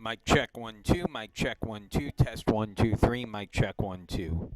Mic check 1 2. Mic check 1 2. Test 1 2 3. Mic check 1 2.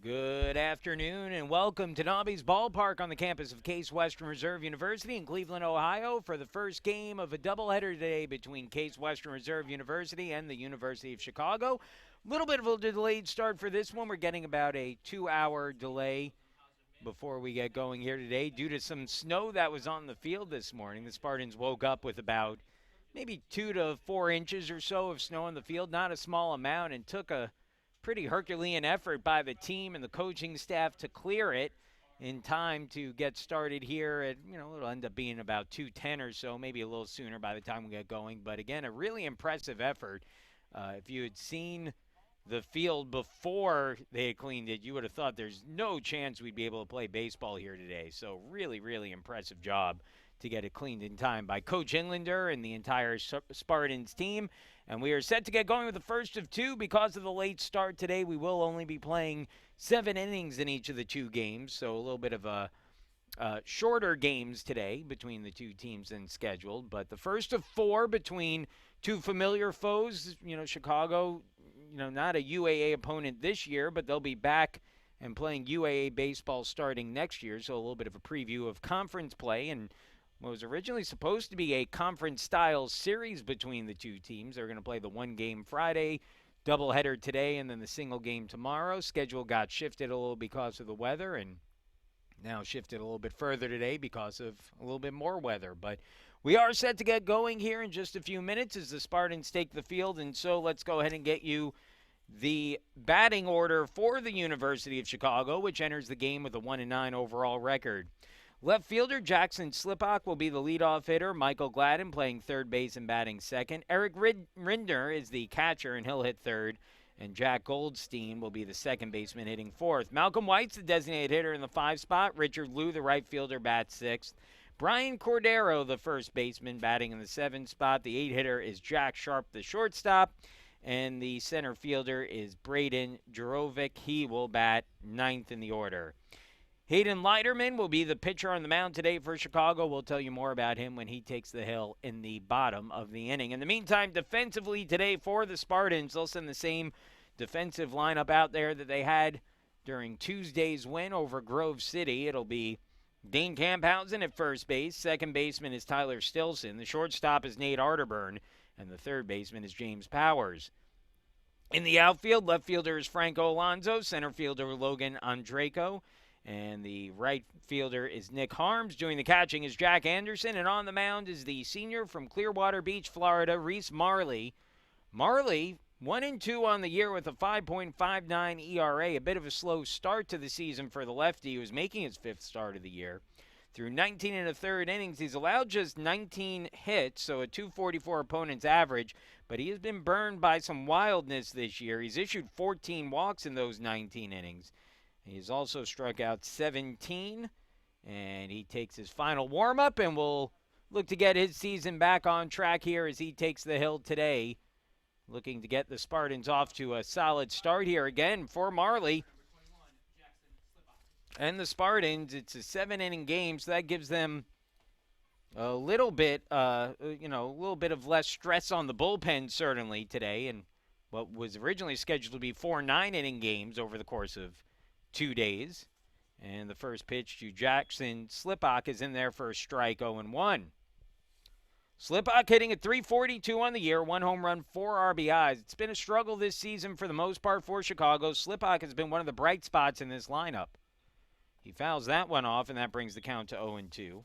Good afternoon and welcome to Nobby's Ballpark on the campus of Case Western Reserve University in Cleveland, Ohio for the first game of a doubleheader today between Case Western Reserve University and the University of Chicago. A little bit of a delayed start for this one. We're getting about a 2-hour delay before we get going here today due to some snow that was on the field this morning. The Spartans woke up with about maybe 2 to 4 inches or so of snow on the field, not a small amount, and took a pretty Herculean effort by the team and the coaching staff to clear it in time to get started here at, it'll end up being about 2:10 or so, maybe a little sooner by the time we get going. But again, a really impressive effort. If you had seen the field before they had cleaned it, you would have thought there's no chance we'd be able to play baseball here today. So really, really impressive job to get it cleaned in time by Coach Inlander and the entire Spartans team. And we are set to get going with the first of two. Because of the late start today, we will only be playing 7 innings in each of the 2 games, so a little bit of a shorter games today between the 2 teams than scheduled. But the first of 4 between 2 familiar foes. Chicago, not a UAA opponent this year, but they'll be back and playing UAA baseball starting next year. So a little bit of a preview of conference play and what was originally supposed to be a conference-style series between the 2 teams. They're going to play the 1-game Friday, doubleheader today, and then the single game tomorrow. Schedule got shifted a little because of the weather, and now shifted a little bit further today because of a little bit more weather. But we are set to get going here in just a few minutes as the Spartans take the field, and so let's go ahead and get you the batting order for the University of Chicago, which enters the game with a 1-9 overall record. Left fielder Jackson Slipak will be the leadoff hitter. Michael Gladden playing third base and batting second. Eric Rindner is the catcher, and he'll hit third. And Jack Goldstein will be the second baseman hitting fourth. Malcolm White's the designated hitter in the 5 spot. Richard Liu, the right fielder, bats sixth. Brian Cordero, the first baseman, batting in the 7 spot. The 8 hitter is Jack Sharp, the shortstop. And the center fielder is Braden Jurovic. He will bat ninth in the order. Hayden Leiterman will be the pitcher on the mound today for Chicago. We'll tell you more about him when he takes the hill in the bottom of the inning. In the meantime, defensively today for the Spartans, they'll send the same defensive lineup out there that they had during Tuesday's win over Grove City. It'll be Dane Camphausen at first base. Second baseman is Tyler Stilson. The shortstop is Nate Arterburn. And the third baseman is James Powers. In the outfield, left fielder is Franco Alonso. Center fielder Logan Andreyko. And the right fielder is Nick Harms. Doing the catching is Jack Anderson. And on the mound is the senior from Clearwater Beach, Florida, Reese Marley. Marley, 1-2 on the year with a 5.59 ERA. A bit of a slow start to the season for the lefty, who was making his 5th start of the year. Through 19 1/3 innings, he's allowed just 19 hits, so a 244 opponent's average. But he has been burned by some wildness this year. He's issued 14 walks in those 19 innings. He's also struck out 17, and he takes his final warm-up, and will look to get his season back on track here as he takes the hill today, looking to get the Spartans off to a solid start here again for Marley. And the Spartans, it's a 7-inning game, so that gives them a little bit, a little bit of less stress on the bullpen certainly today, and what was originally scheduled to be 4 9-inning games over the course of 2 days. And the first pitch to Jackson Slipak is in there for a strike, 0-1. Slipak hitting at .342 on the year, 1 home run, 4 RBIs. It's been a struggle this season for the most part for Chicago. Slipak has been one of the bright spots in this lineup. He fouls that one off, and that brings the count to 0-2.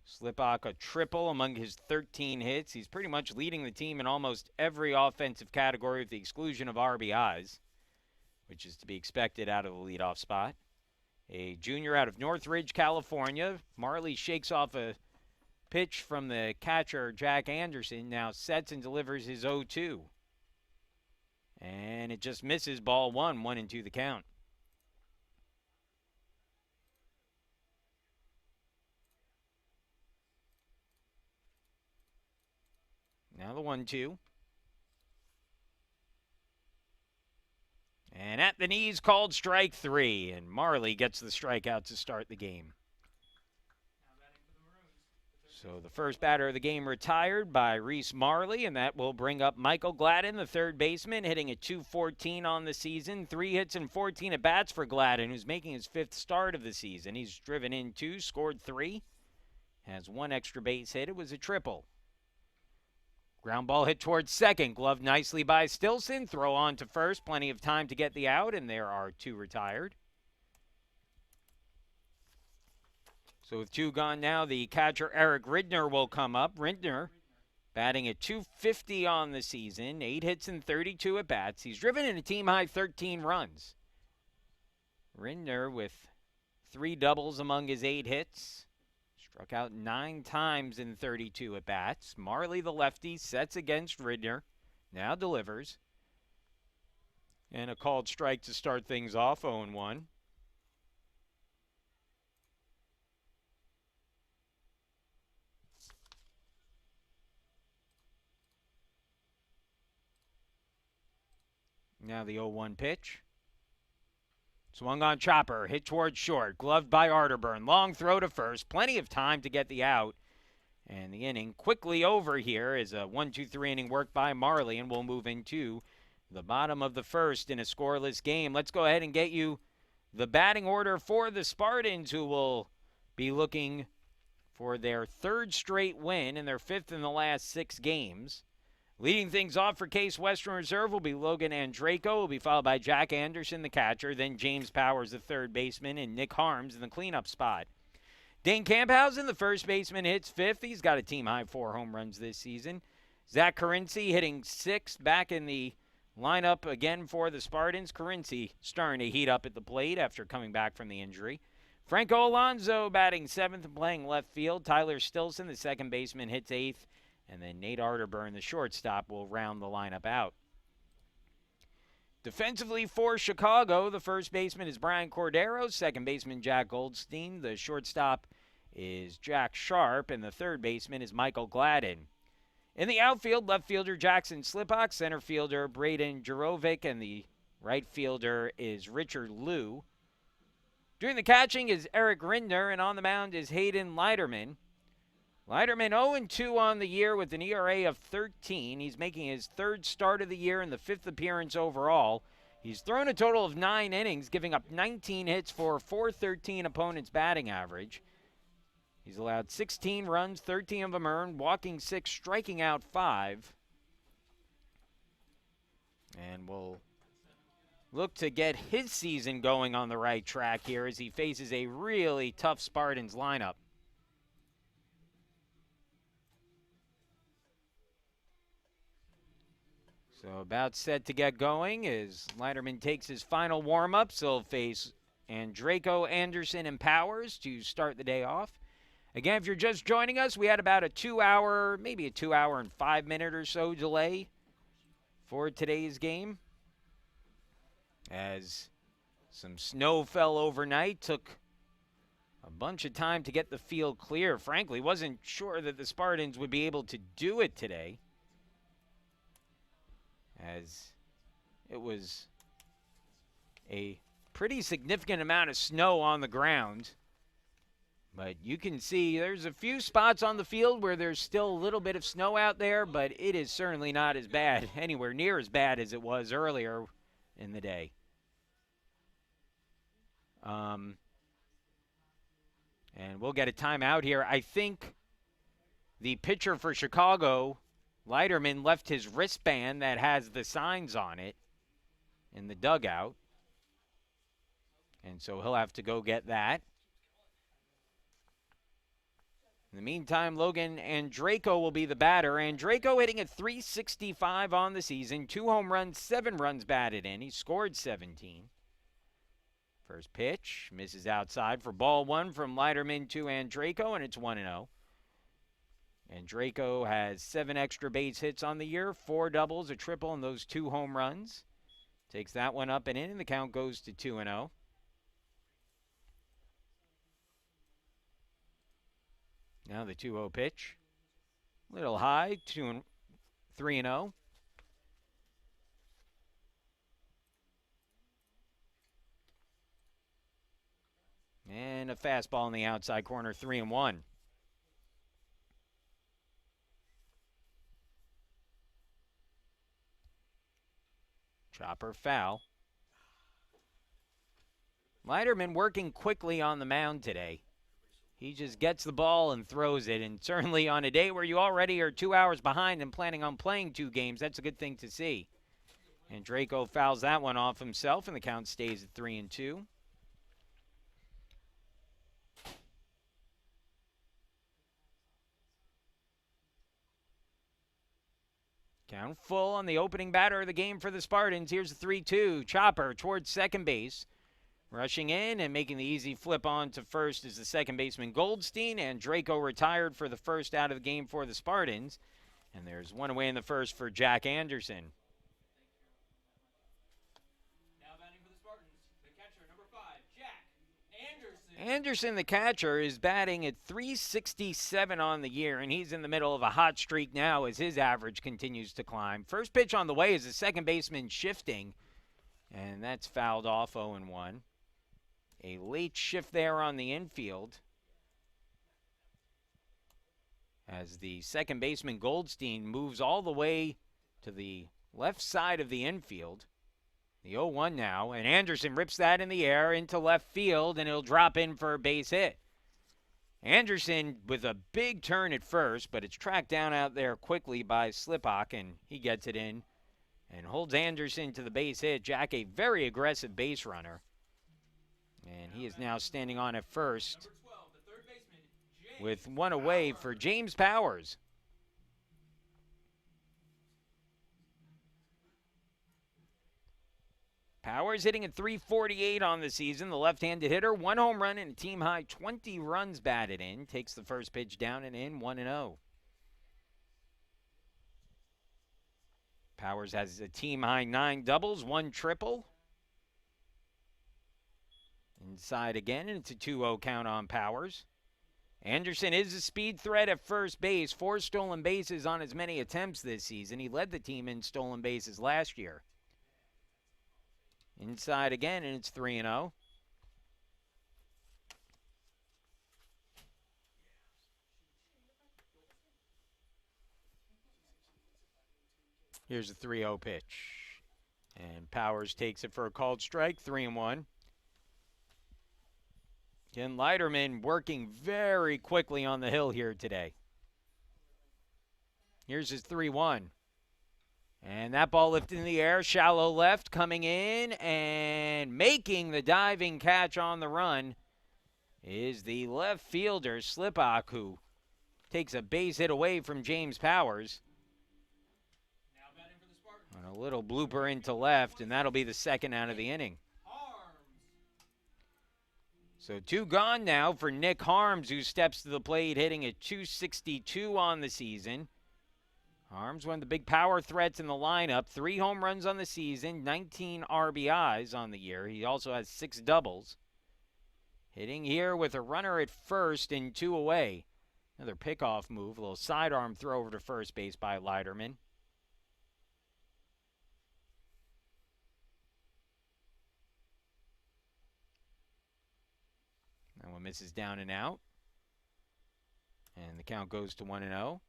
Slipak a triple among his 13 hits. He's pretty much leading the team in almost every offensive category with the exclusion of RBIs, which is to be expected out of the leadoff spot. A junior out of Northridge, California. Marley shakes off a pitch from the catcher, Jack Anderson. Now sets and delivers his 0-2. And it just misses, ball 1, 1-2 the count. Now the 1-2. And at the knees, called strike 3. And Marley gets the strikeout to start the game. So the first batter of the game retired by Reese Marley, and that will bring up Michael Gladden, the third baseman, hitting at .214 on the season. 3 hits and 14 at bats for Gladden, who's making his 5th start of the season. He's driven in 2, scored 3, has 1 extra base hit. It was a triple. Ground ball hit towards second, gloved nicely by Stilson. Throw on to first, plenty of time to get the out, and there are 2 retired. So with 2 gone now, the catcher Eric Ridner will come up. Ridner batting at .250 on the season, 8 hits and 32 at bats. He's driven in a team-high 13 runs. Ridner with 3 doubles among his 8 hits. Struck out 9 times in 32 at bats. Marley, the lefty, sets against Ridner. Now delivers. And a called strike to start things off, 0-1. Now the 0-1 pitch. Swung on chopper, hit towards short, gloved by Arterburn. Long throw to first, plenty of time to get the out. And the inning quickly over here is a 1-2-3 inning work by Marley, and we'll move into the bottom of the first in a scoreless game. Let's go ahead and get you the batting order for the Spartans, who will be looking for their 3rd straight win and their 5th in the last 6 games. Leading things off for Case Western Reserve will be Logan Andraco, will be followed by Jack Anderson, the catcher, then James Powers, the third baseman, and Nick Harms in the cleanup spot. Dane Camphausen, the first baseman, hits 5th. He's got a team-high 4 home runs this season. Zach Carinci hitting 6th, back in the lineup again for the Spartans. Carinci starting to heat up at the plate after coming back from the injury. Franco Alonso batting 7th and playing left field. Tyler Stilson, the second baseman, hits 8th. And then Nate Arterburn, the shortstop, will round the lineup out. Defensively for Chicago, the first baseman is Brian Cordero, second baseman Jack Goldstein, the shortstop is Jack Sharp, and the third baseman is Michael Gladden. In the outfield, left fielder Jackson Slipak, center fielder Braden Jurovic, and the right fielder is Richard Liu. Doing the catching is Eric Rindner, and on the mound is Hayden Leiterman. Leiterman 0-2 on the year with an ERA of 13. He's making his 3rd start of the year and the 5th appearance overall. He's thrown a total of 9 innings, giving up 19 hits for a .413 opponent's batting average. He's allowed 16 runs, 13 of them earned, walking 6, striking out 5. And we'll look to get his season going on the right track here as he faces a really tough Spartans lineup. So about set to get going as Leiterman takes his final warm-ups. He'll face Andraco, Anderson, and Powers to start the day off. Again, if you're just joining us, we had about a 2-hour, maybe a 2-hour and 5-minute or so delay for today's game, as some snow fell overnight. Took a bunch of time to get the field clear. Frankly, wasn't sure that the Spartans would be able to do it today, as it was a pretty significant amount of snow on the ground. But you can see there's a few spots on the field where there's still a little bit of snow out there, but it is certainly not as bad, anywhere near as bad as it was earlier in the day. And we'll get a timeout here. I think the pitcher for Chicago, Leiterman, left his wristband that has the signs on it in the dugout. And so he'll have to go get that. In the meantime, Logan Andraco will be the batter. Andraco hitting at .365 on the season. 2 home runs, 7 runs batted in. He scored 17. First pitch misses outside for ball 1 from Leiterman to Andraco, and it's 1-0. Andraco has 7 extra base hits on the year, 4 doubles, a triple, and those 2 home runs. Takes that one up and in, and the count goes to 2-0. Now the 2-0 pitch. Little high, 3-0. And a fastball in the outside corner, 3-1. Chopper foul. Leiterman working quickly on the mound today. He just gets the ball and throws it, and certainly on a day where you already are 2 hours behind and planning on playing 2 games, that's a good thing to see. And Draco fouls that one off himself, and the count stays at 3-2. Count full on the opening batter of the game for the Spartans. Here's the 3-2. Chopper towards second base. Rushing in and making the easy flip on to first is the second baseman Goldstein, and Draco retired for the first out of the game for the Spartans. And there's one away in the first for Jack Anderson. Now batting for the Spartans, the catcher, number 5, Jack Anderson. Anderson, the catcher, is batting at .367 on the year, and he's in the middle of a hot streak now as his average continues to climb. First pitch on the way is the second baseman shifting, and that's fouled off 0-1. A late shift there on the infield as the second baseman Goldstein moves all the way to the left side of the infield. The 0-1 now, and Anderson rips that in the air into left field, and he'll drop in for a base hit. Anderson with a big turn at first, but it's tracked down out there quickly by Slipak, and he gets it in and holds Anderson to the base hit. Jack, a very aggressive base runner. And he is now standing on at first with one away for James Powers. Powers hitting at .348 on the season. The left-handed hitter, 1 home run and a team-high 20 runs batted in. Takes the first pitch down and in, 1-0. Powers has a team-high 9 doubles, 1 triple. Inside again, and it's a 2-0 count on Powers. Anderson is a speed threat at first base. 4 stolen bases on as many attempts this season. He led the team in stolen bases last year. Inside again, and it's 3-0. Here's a 3-0 pitch. And Powers takes it for a called strike, 3-1. Ken Leiterman working very quickly on the hill here today. Here's his 3-1. And that ball lifted in the air, shallow left, coming in and making the diving catch on the run is the left fielder, Slipak, who takes a base hit away from James Powers. Now batting for the Spartans. On a little blooper into left, and that'll be the second out of the inning. So 2 gone now for Nick Harms, who steps to the plate hitting at .262 on the season. Harms, one of the big power threats in the lineup. 3 home runs on the season, 19 RBIs on the year. He also has 6 doubles. Hitting here with a runner at first and 2 away. Another pickoff move, a little sidearm throw over to first base by Leiterman. That one misses down and out. And the count goes to 1-0.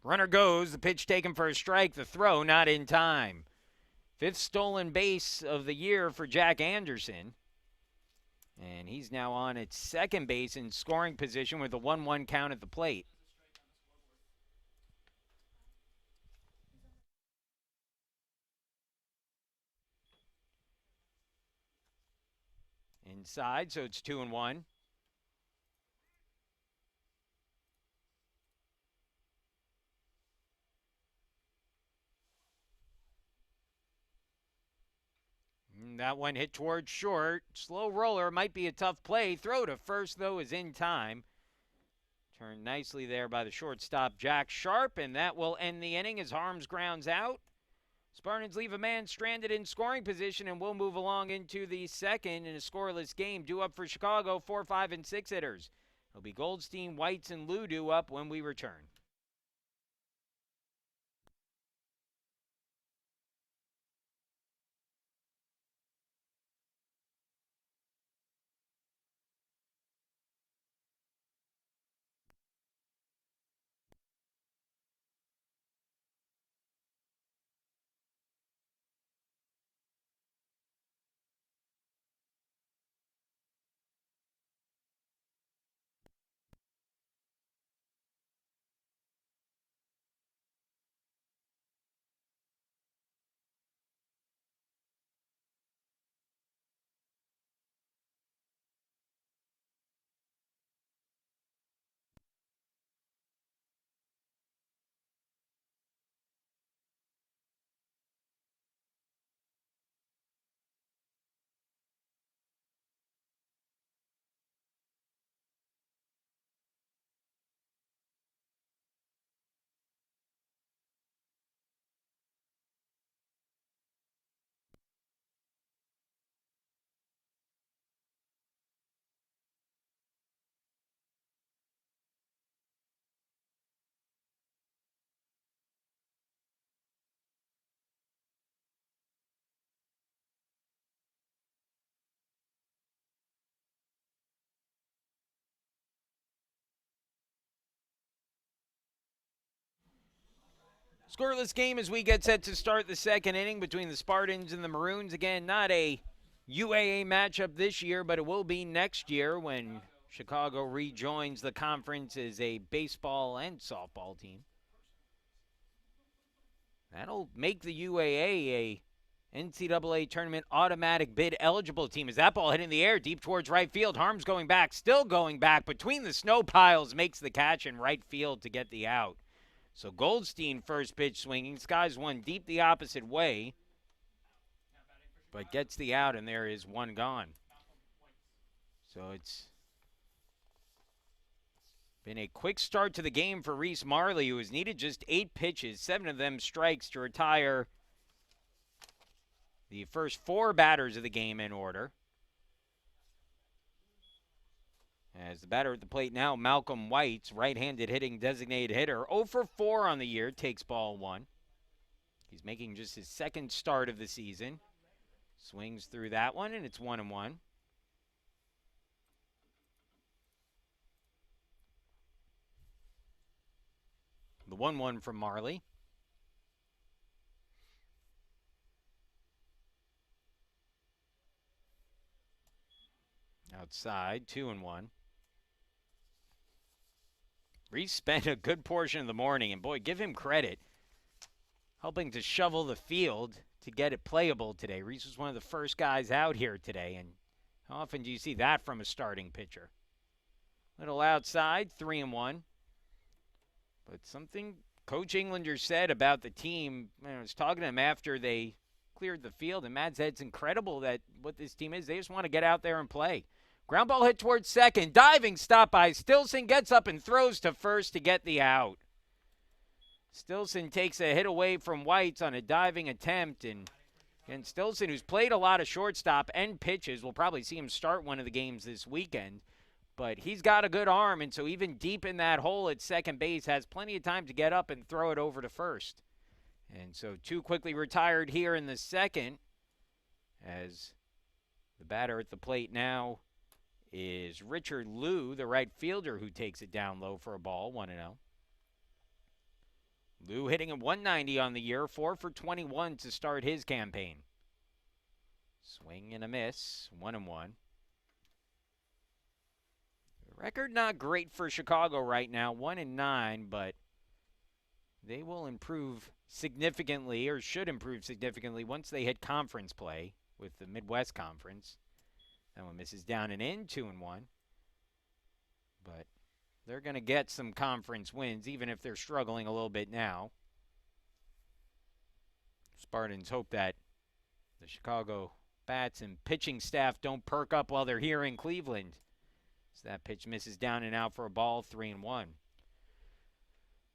Runner goes, the pitch taken for a strike, the throw not in time. 5th stolen base of the year for Jack Anderson. And he's now on at second base in scoring position with a 1-1 count at the plate. Inside, so it's 2-1. That one hit towards short. Slow roller, might be a tough play. Throw to first, though, is in time. Turned nicely there by the shortstop, Jack Sharp, and that will end the inning as Harms grounds out. Spartans leave a man stranded in scoring position, and we'll move along into the second in a scoreless game. Due up for Chicago, 4, 5, and 6 hitters. It'll be Goldstein, Whites, and Ludu up when we return. Scoreless game as we get set to start the second inning between the Spartans and the Maroons. Again, not a UAA matchup this year, but it will be next year when Chicago rejoins the conference as a baseball and softball team. That'll make the UAA a NCAA tournament automatic bid eligible team. As that ball hit in the air deep towards right field, Harms going back, still going back between the snow piles, makes the catch in right field to get the out. So Goldstein first pitch swinging, skies one deep the opposite way, but gets the out, and there is one gone. So it's been a quick start to the game for Reese Marley, who has needed just 8 pitches, 7 of them strikes, to retire the first 4 batters of the game in order. As the batter at the plate now, Malcolm White's right-handed hitting designated hitter, 0 for 4 on the year, takes ball 1. He's making just his second start of the season. Swings through that one, and it's 1-1. The 1-1 from Marley. Outside, 2-1. Reese spent a good portion of the morning, and boy, give him credit, helping to shovel the field to get it playable today. Reese was one of the first guys out here today, and how often do you see that from a starting pitcher? Little outside, 3-1. But something Coach Englander said about the team, I was talking to him after they cleared the field, and Matt said it's incredible that what this team is. They just want to get out there and play. Ground ball hit towards second. Diving stop by Stilson, gets up and throws to first to get the out. Stilson takes a hit away from Whites on a diving attempt. And Stilson, who's played a lot of shortstop and pitches, we'll probably see him start one of the games this weekend. But he's got a good arm, and so even deep in that hole at second base, has plenty of time to get up and throw it over to first. And so 2 quickly retired here in the second, as the batter at the plate now is Richard Liu, the right fielder, who takes it down low for a ball, 1-0. Liu hitting at 190 on the year, 4 for 21 to start his campaign. Swing and a miss, 1-1. The record not great for Chicago right now, 1-9, but they will improve significantly, or should improve significantly, once they hit conference play with the Midwest Conference. That one misses down and in, 2-1. But they're going to get some conference wins, even if they're struggling a little bit now. Spartans hope that the Chicago bats and pitching staff don't perk up while they're here in Cleveland. So that pitch misses down and out for a ball, 3-1.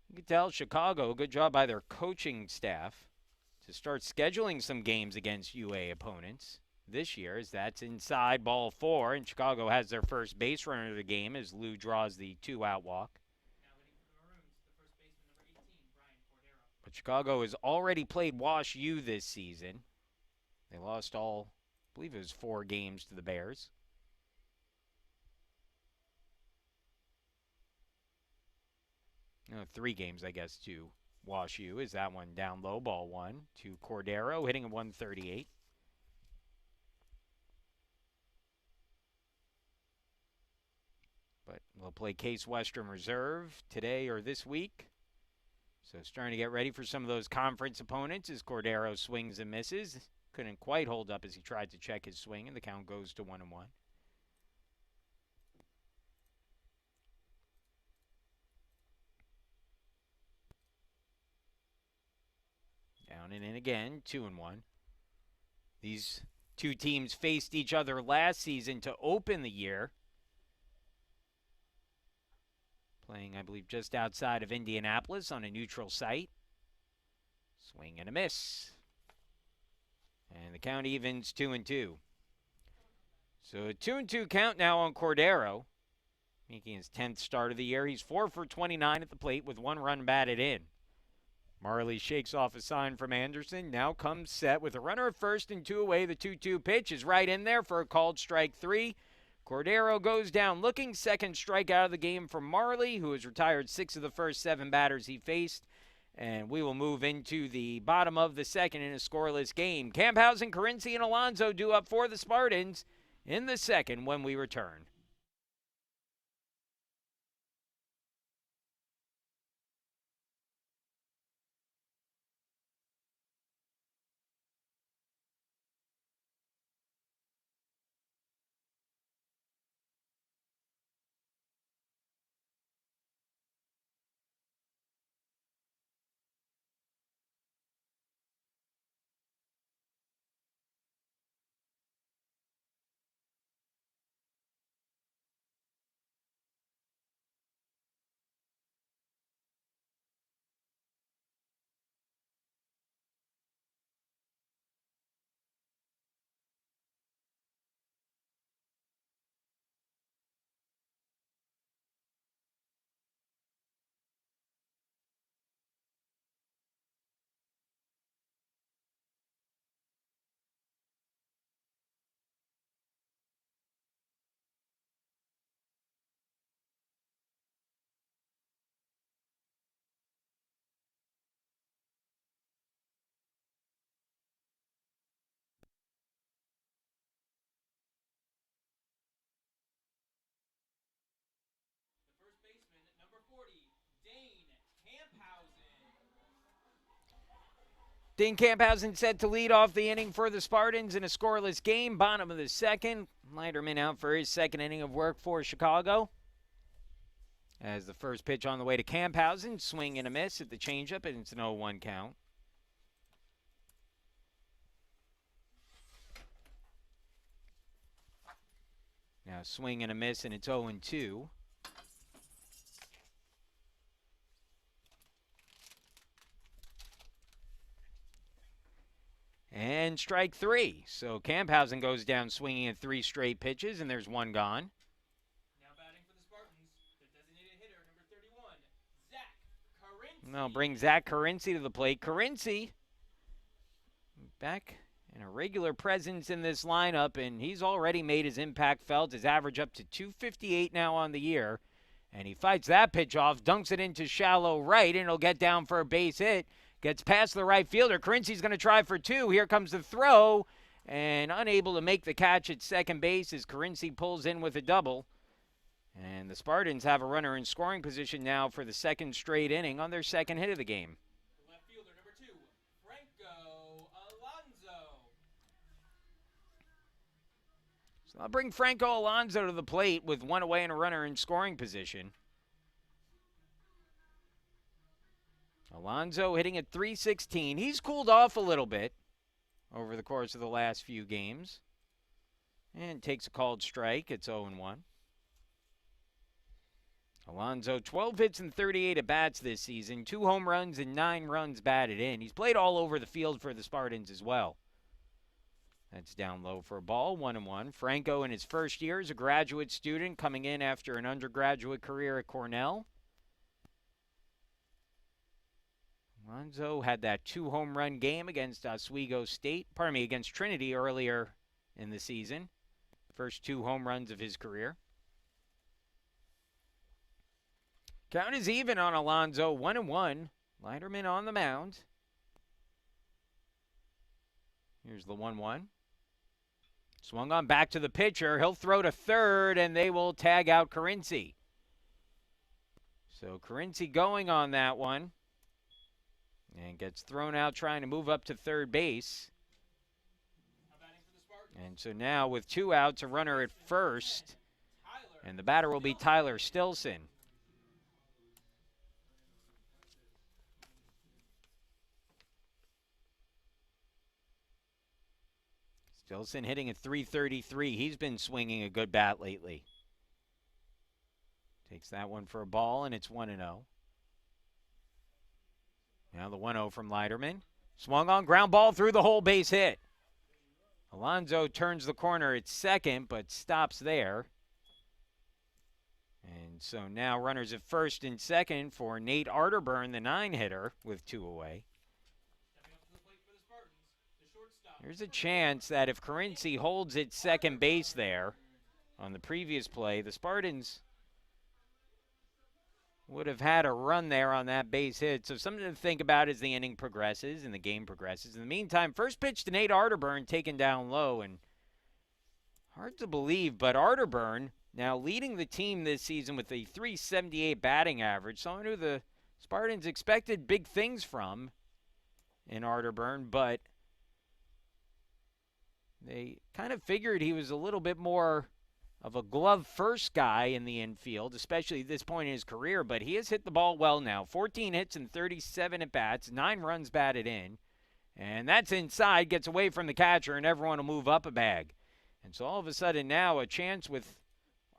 You can tell Chicago, good job by their coaching staff to start scheduling some games against UA opponents this year, as that's inside ball 4, and Chicago has their first base runner of the game as Lou draws the 2-out walk. Now hitting for the Maroons, the first baseman, number 18, Brian Cordero. But Chicago has already played Wash U this season. They lost all, I believe it was 4 games to the Bears. No, 3 games, I guess, to Wash U. Is that one down low, ball 1 to Cordero, hitting at 138. But we'll play Case Western Reserve today or this week. So starting to get ready for some of those conference opponents as Cordero swings and misses. Couldn't quite hold up as he tried to check his swing, and the count goes to 1-1. Down and in again, 2-1. These 2 teams faced each other last season to open the year. Playing, I believe, just outside of Indianapolis on a neutral site. Swing and a miss. And the count evens 2-2. So a 2-2 count now on Cordero, making his 10th start of the year. He's 4 for 29 at the plate with 1 run batted in. Marley shakes off a sign from Anderson. Now comes set with a runner at first and 2 away. The 2-2 pitch is right in there for a called strike 3. Cordero goes down looking. Second strikeout of the game for Marley, who has retired 6 of the first 7 batters he faced. And we will move into the bottom of the second in a scoreless game. Camphausen, Carinci, and Alonso due up for the Spartans in the second when we return. The first baseman, number 40, Dane Camphausen. Dane Camphausen set to lead off the inning for the Spartans in a scoreless game. Bottom of the second. Leiterman out for his second inning of work for Chicago. As the first pitch on the way to Camphausen, swing and a miss at the changeup, and it's an 0-1 count. Now swing and a miss, and it's 0-2. And strike three. So Camphausen goes down swinging at 3 straight pitches, and there's one gone. Now batting for the Spartans, the designated hitter, number 31, Zach Carinci. Now bring Zach Carinci to the plate. Carinci back in a regular presence in this lineup, and he's already made his impact felt. His average up to 258 now on the year. And he fights that pitch off, dunks it into shallow right, and he'll get down for a base hit. Gets past the right fielder. Carinci's going to try for 2. Here comes the throw, and unable to make the catch at second base as Carinci pulls in with a double. And the Spartans have a runner in scoring position now for the second straight inning on their second hit of the game. The left fielder, number 2, Franco Alonso. So I'll bring Franco Alonso to the plate with one away and a runner in scoring position. Alonso hitting at .316. He's cooled off a little bit over the course of the last few games. And takes a called strike. It's 0-1. Alonso, 12 hits and 38 at-bats this season. 2 home runs and 9 runs batted in. He's played all over the field for the Spartans as well. That's down low for a ball, 1-1. Franco in his first year as a graduate student coming in after an undergraduate career at Cornell. Alonso had that 2-home run game against against Trinity earlier in the season. First 2 home runs of his career. Count is even on Alonso, 1-1. Leiterman on the mound. Here's the 1-1. Swung on back to the pitcher. He'll throw to third, and they will tag out Carinci. So Carinci going on that one. And gets thrown out trying to move up to third base. And so now with 2 outs, a runner at first. And the batter will be Tyler Stilson. Stilson hitting at .333. He's been swinging a good bat lately. Takes that one for a ball, and it's 1-0. Now the 1-0 from Leiterman. Swung on, ground ball through the hole, base hit. Alonso turns the corner at second, but stops there. And so now runners at first and second for Nate Arterburn, the 9-hitter, with 2 away. There's a chance that if Carinci holds at second base there on the previous play, the Spartans would have had a run there on that base hit. So something to think about as the inning progresses and the game progresses. In the meantime, first pitch to Nate Arterburn taken down low, and hard to believe, but Arterburn now leading the team this season with a 378 batting average. Someone who the Spartans expected big things from in Arterburn, but they kind of figured he was a little bit more of a glove-first guy in the infield, especially at this point in his career, but he has hit the ball well now. 14 hits and 37 at-bats, 9 runs batted in, and that's inside, gets away from the catcher, and everyone will move up a bag. And so all of a sudden now a chance with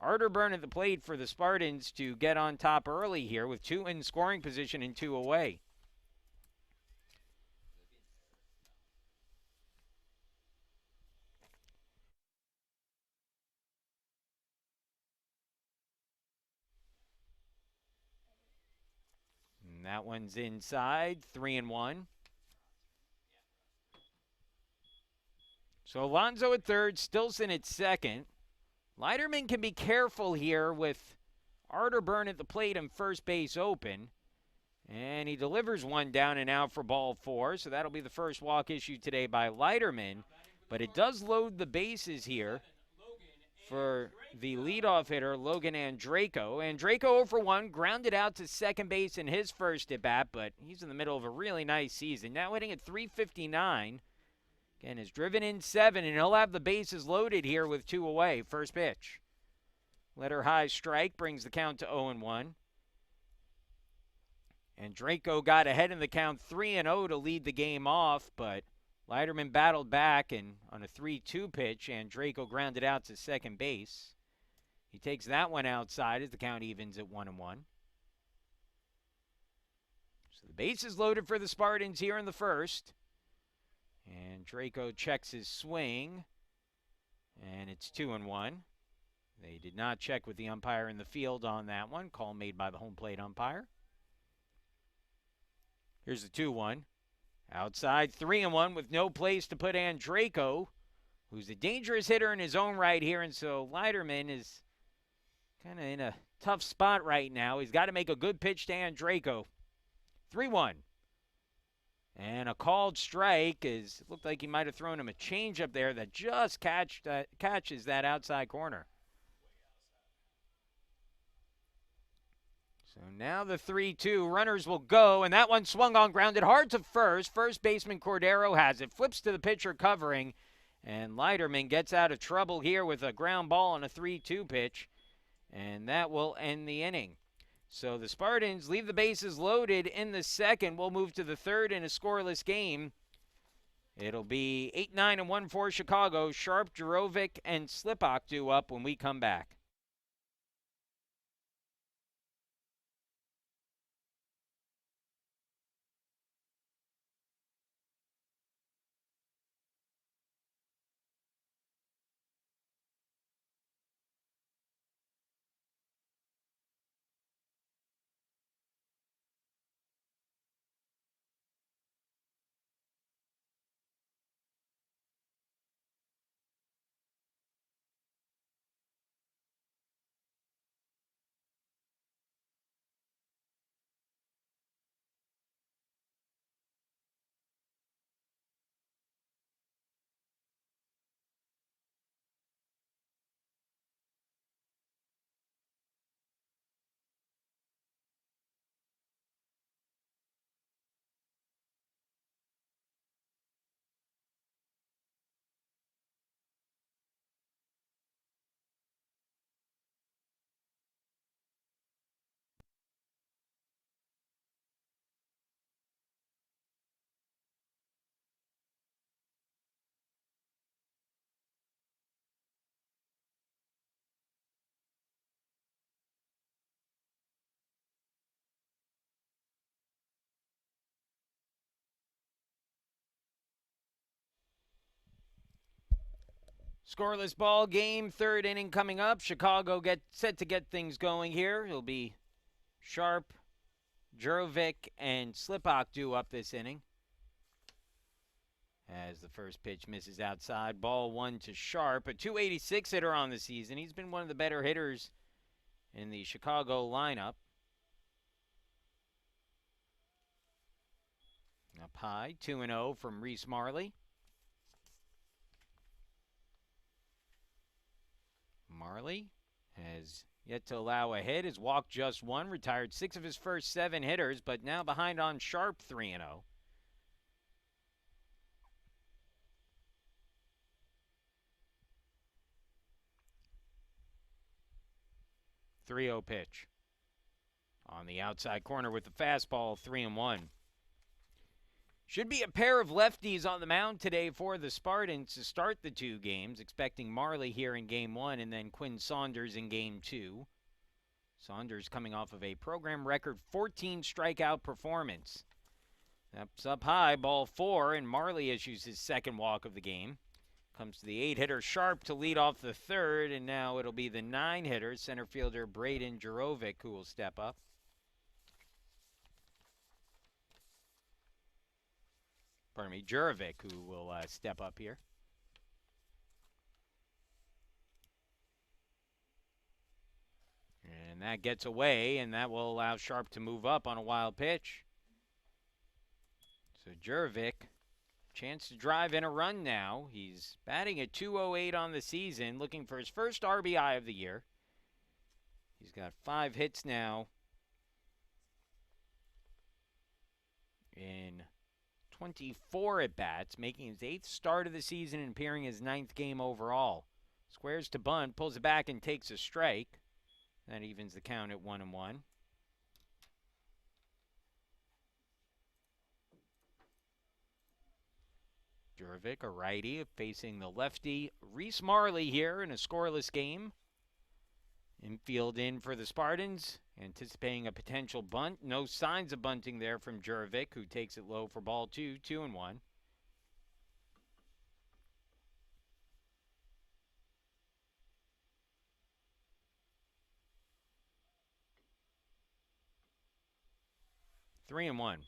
Arterburn at the plate for the Spartans to get on top early here with 2 in scoring position and 2 away. And that one's inside, 3-1. So Alonso at third, Stilson at second. Leiterman can be careful here with Arterburn at the plate and first base open. And he delivers one down and out for ball 4. So that'll be the first walk issued today by Leiterman. But it does load the bases here for the leadoff hitter, Logan Andraco. Andraco 0 for 1, grounded out to second base in his first at-bat, but he's in the middle of a really nice season. Now hitting at 359. Again, has driven in 7, and he'll have the bases loaded here with 2 away. First pitch. Letter high strike brings the count to 0-1. And Draco got ahead in the count 3-0 to lead the game off, but Leiterman battled back, and on a 3-2 pitch, and Draco grounded out to second base. He takes that one outside as the count evens at 1-1. So the base is loaded for the Spartans here in the first. And Draco checks his swing, and it's 2-1. They did not check with the umpire in the field on that one. Call made by the home plate umpire. Here's the 2-1. Outside, 3-1 with no place to put Andraco, who's a dangerous hitter in his own right here. And so Leiterman is kind of in a tough spot right now. He's got to make a good pitch to Andraco. 3-1. And a called strike is, it looked like he might have thrown him a changeup there that just catches that outside corner. So now the 3-2, runners will go, and that one swung on, grounded hard to first. First baseman Cordero has it, flips to the pitcher covering, and Leiterman gets out of trouble here with a ground ball on a 3-2 pitch, and that will end the inning. So the Spartans leave the bases loaded in the second. We'll move to the third in a scoreless game. It'll be 8-9-1 for Chicago. Sharp, Jurovic, and Slipok due up when we come back. Scoreless ball game, third inning coming up. Chicago set to get things going here. It'll be Sharp, Jurovic, and Slipok due up this inning. As the first pitch misses outside, ball 1 to Sharp, a 286 hitter on the season. He's been one of the better hitters in the Chicago lineup. Up high, 2-0 from Reese Marley. Marley has yet to allow a hit, has walked just one, retired 6 of his first 7 hitters, but now behind on Sharp 3-0. 3-0 pitch. On the outside corner with the fastball, 3-1. Should be a pair of lefties on the mound today for the Spartans to start the 2 games, expecting Marley here in Game 1 and then Quinn Saunders in Game 2. Saunders coming off of a program record 14 strikeout performance. That's up high, ball 4, and Marley issues his second walk of the game. Comes to the 8-hitter Sharp to lead off the 3rd, and now it'll be the 9-hitter, center fielder Braden Jurovic, who will step up. Pardon me, Jurovic, who will step up here. And that gets away, and that will allow Sharp to move up on a wild pitch. So Jurovic, chance to drive in a run now. He's batting at .208 on the season, looking for his first RBI of the year. He's got 5 hits now in 24 at-bats, making his 8th start of the season and appearing his 9th game overall. Squares to bunt, pulls it back and takes a strike. That evens the count at 1-1. Jurovic, a righty, facing the lefty Reese Marley here in a scoreless game. Infield in for the Spartans, anticipating a potential bunt. No signs of bunting there from Jurovic, who takes it low for ball 2, 2-1. Three and one.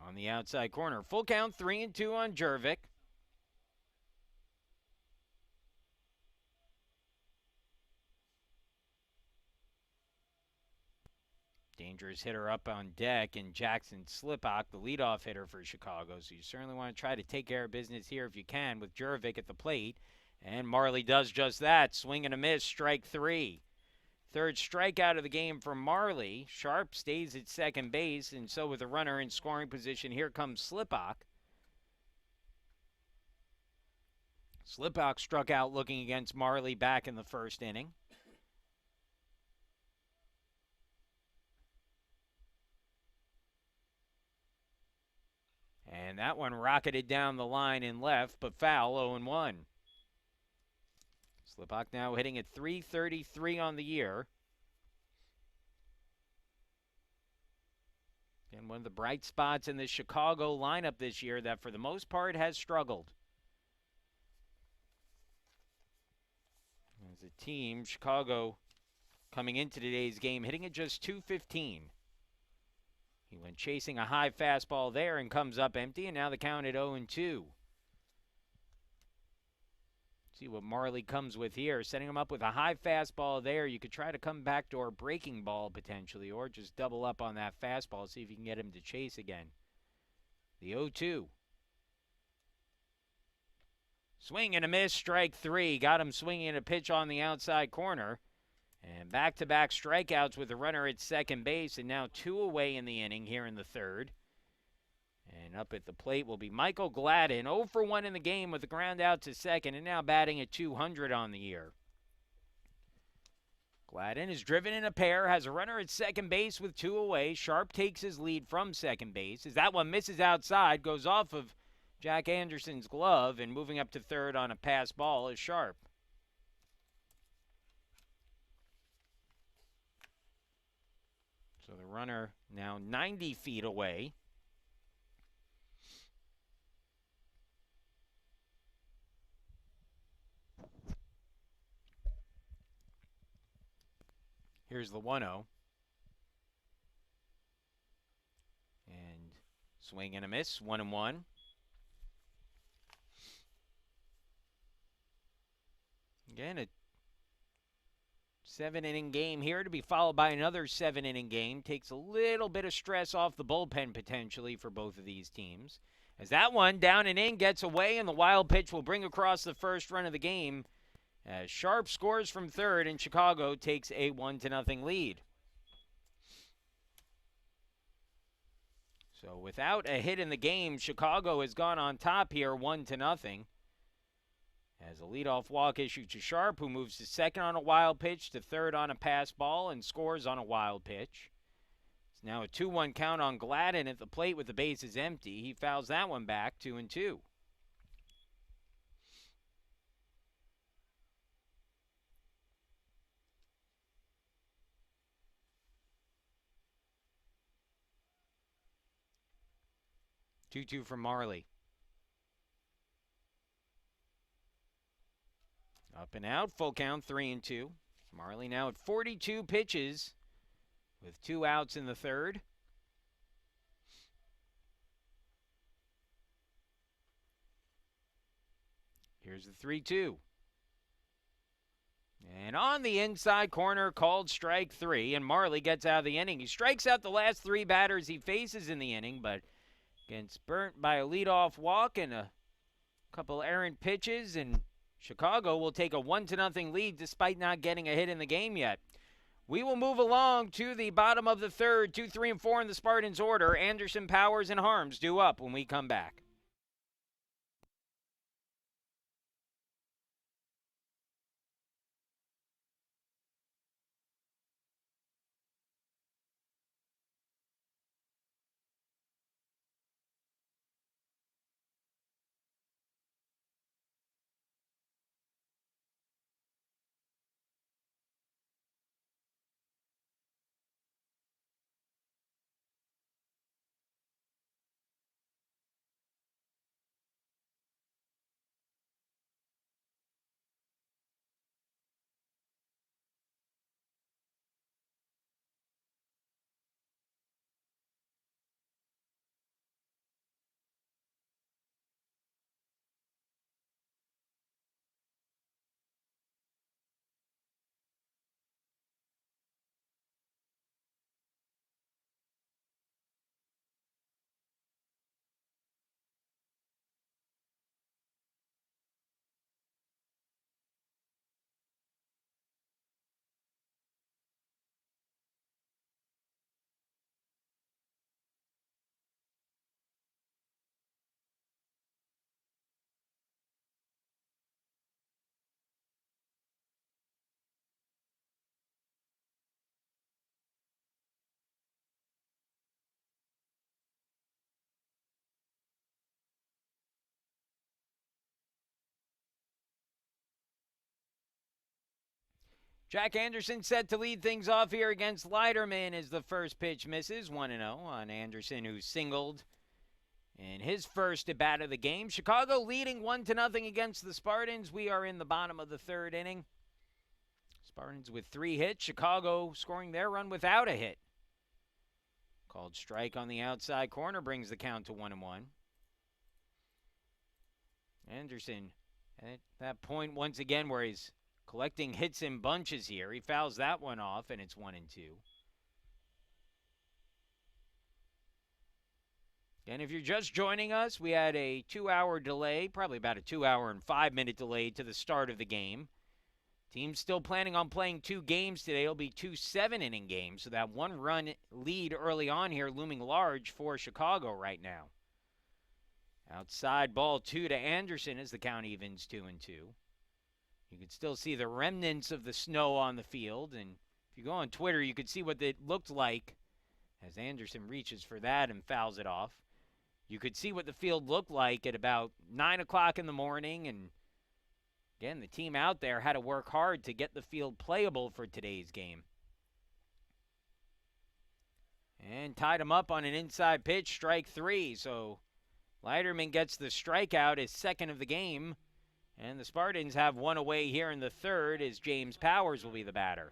On the outside corner, full count, 3-2 on Jurovic. Dangerous hitter up on deck, and Jackson Slipak, the leadoff hitter for Chicago. So you certainly want to try to take care of business here if you can with Jurovic at the plate. And Marley does just that. Swing and a miss, strike 3. 3rd strikeout of the game for Marley. Sharp stays at second base, and so with a runner in scoring position, here comes Slipak. Slipak struck out looking against Marley back in the 1st inning. And that one rocketed down the line and left, but foul, 0-1. Slipak now hitting at .333 on the year. And one of the bright spots in the Chicago lineup this year that for the most part has struggled. As a team, Chicago coming into today's game hitting at just .215. He went chasing a high fastball there and comes up empty, and now the count at 0-2. See what Marley comes with here. Setting him up with a high fastball there. You could try to come backdoor breaking ball potentially, or just double up on that fastball, see if you can get him to chase again. The 0-2. Swing and a miss, strike 3. Got him swinging a pitch on the outside corner. And back-to-back strikeouts with the runner at second base, and now 2 away in the inning here in the 3rd. And up at the plate will be Michael Gladden, 0 for 1 in the game with a ground out to second, and now batting at .200 on the year. Gladden is driven in a pair, has a runner at second base with 2 away. Sharp takes his lead from second base. As that one misses outside, goes off of Jack Anderson's glove, and moving up to 3rd on a pass ball is Sharp. So the runner now 90 feet away. Here's the 1-0. And Swing and a miss, 1-1. Again, a 7-inning game here to be followed by another 7-inning game. Takes a little bit of stress off the bullpen potentially for both of these teams. As that one down and in gets away, and the wild pitch will bring across the first run of the game as Sharp scores from third and Chicago takes a 1-0 lead. So without a hit in the game, Chicago has gone on top here 1-0. As a leadoff walk issued to Sharp, who moves to second on a wild pitch, to third on a pass ball, and scores on a wild pitch. It's now a 2-1 count on Gladden at the plate with the bases empty. He fouls that one back, 2-2. Two from Marley. Up and out, full count, 3-2. Marley now at 42 pitches with 2 outs in the third. Here's the 3-2. And on the inside corner, called strike 3, and Marley gets out of the inning. He strikes out the last 3 batters he faces in the inning, but gets burnt by a leadoff walk and a couple errant pitches, and Chicago will take a 1-0 lead despite not getting a hit in the game yet. We will move along to the bottom of the third. 2, 3, and 4 in the Spartans' order. Anderson, Powers, and Harms due up when we come back. Jack Anderson set to lead things off here against Leiterman as the first pitch misses. 1-0 on Anderson, who singled in his first at bat of the game. Chicago leading 1-0 against the Spartans. We are in the bottom of the third inning. Spartans with 3 hits. Chicago scoring their run without a hit. Called strike on the outside corner brings the count to 1-1. Anderson at that point once again where he's collecting hits in bunches here. He fouls that one off, and it's 1-2. And if you're just joining us, we had a 2-hour delay, probably about a 2-hour and 5-minute delay to the start of the game. Team's still planning on playing 2 games today. It'll be 2 7-inning games, so that 1-run lead early on here looming large for Chicago right now. Outside ball 2 to Anderson as the count evens 2-2. You can still see the remnants of the snow on the field, and if you go on Twitter, you can see what it looked like as Anderson reaches for that and fouls it off. You could see what the field looked like at about 9 o'clock in the morning, and again, the team out there had to work hard to get the field playable for today's game. And tied him up on an inside pitch, strike 3, so Leiterman gets the strikeout, his second of the game. And the Spartans have one away here in the third as James Powers will be the batter.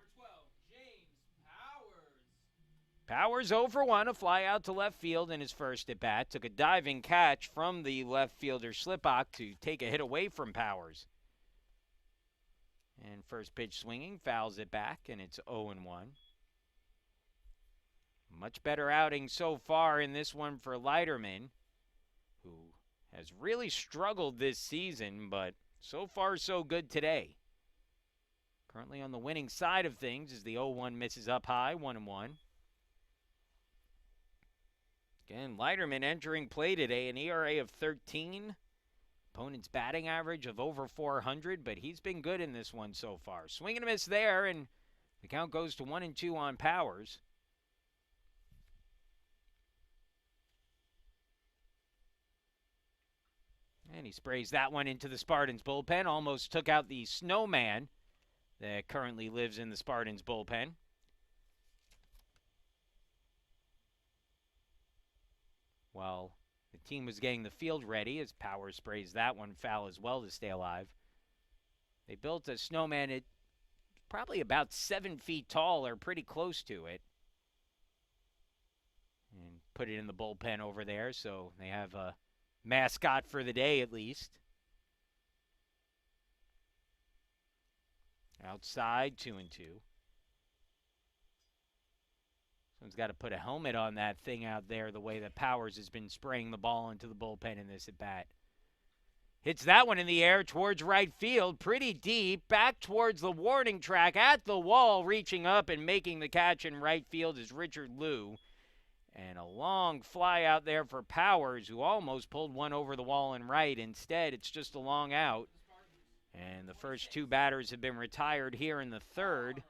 Powers 0 for 1, a fly out to left field in his first at bat. Took a diving catch from the left fielder Slipok to take a hit away from Powers. And first pitch swinging, fouls it back, and it's 0 1. Much better outing so far in this one for Leiterman, who has really struggled this season, but so far so good today. Currently on the winning side of things as the 0-1 misses up high, 1-1. Again, Leiterman entering play today, an ERA of 13. Opponent's batting average of over 400, but he's been good in this one so far. Swing and a miss there, and the count goes to 1-2 on Powers. And he sprays that one into the Spartans bullpen. Almost took out the snowman that currently lives in the Spartans bullpen. While the team was getting the field ready as Powers sprays that one foul as well to stay alive. They built a snowman at probably about 7 feet tall or pretty close to it. And put it in the bullpen over there, so they have a mascot for the day at least. Outside, 2-2. Someone's got to put a helmet on that thing out there the way that Powers has been spraying the ball into the bullpen in this at-bat. Hits that one in the air towards right field, pretty deep, back towards the warning track at the wall, reaching up and making the catch in right field is Richard Liu. And a long fly out there for Powers, who almost pulled one over the wall in right. Instead, it's just a long out. And the first two batters have been retired here in the third.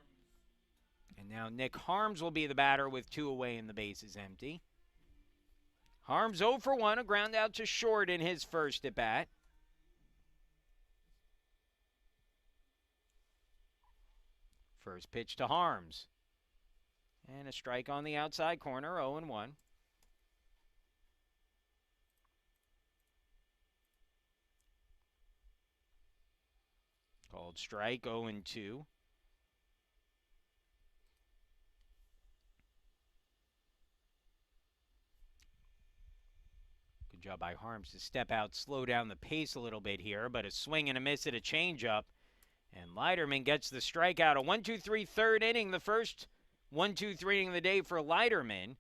And now Nick Harms will be the batter with 2 away and the bases empty. Harms 0 for 1, a ground out to short in his first at bat. First pitch to Harms. And a strike on the outside corner, 0-1. Called strike, 0-2. Good job by Harms to step out, slow down the pace a little bit here, but a swing and a miss at a changeup. And Leiterman gets the strikeout. A 1-2-3 third inning, the first 1-2-3 inning of the day for Leiterman.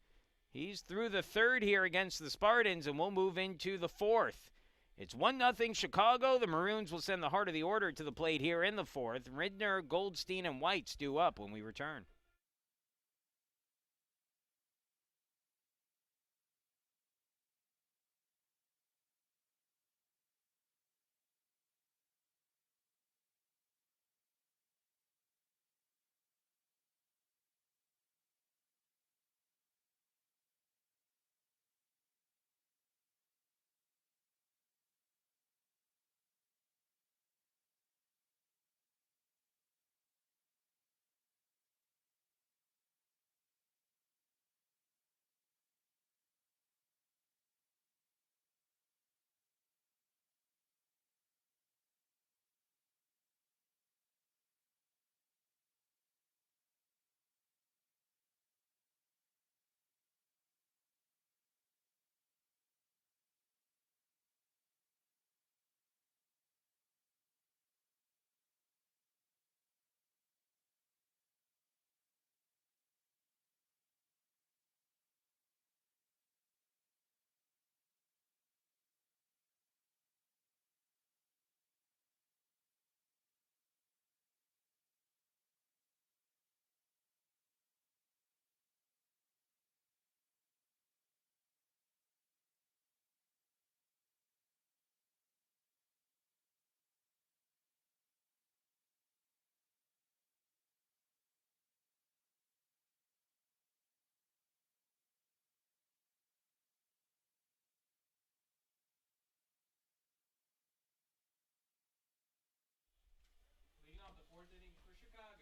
He's through the third here against the Spartans, and we'll move into the fourth. It's 1-0 Chicago. The Maroons will send the heart of the order to the plate here in the fourth. Ridner, Goldstein, and White due up when we return.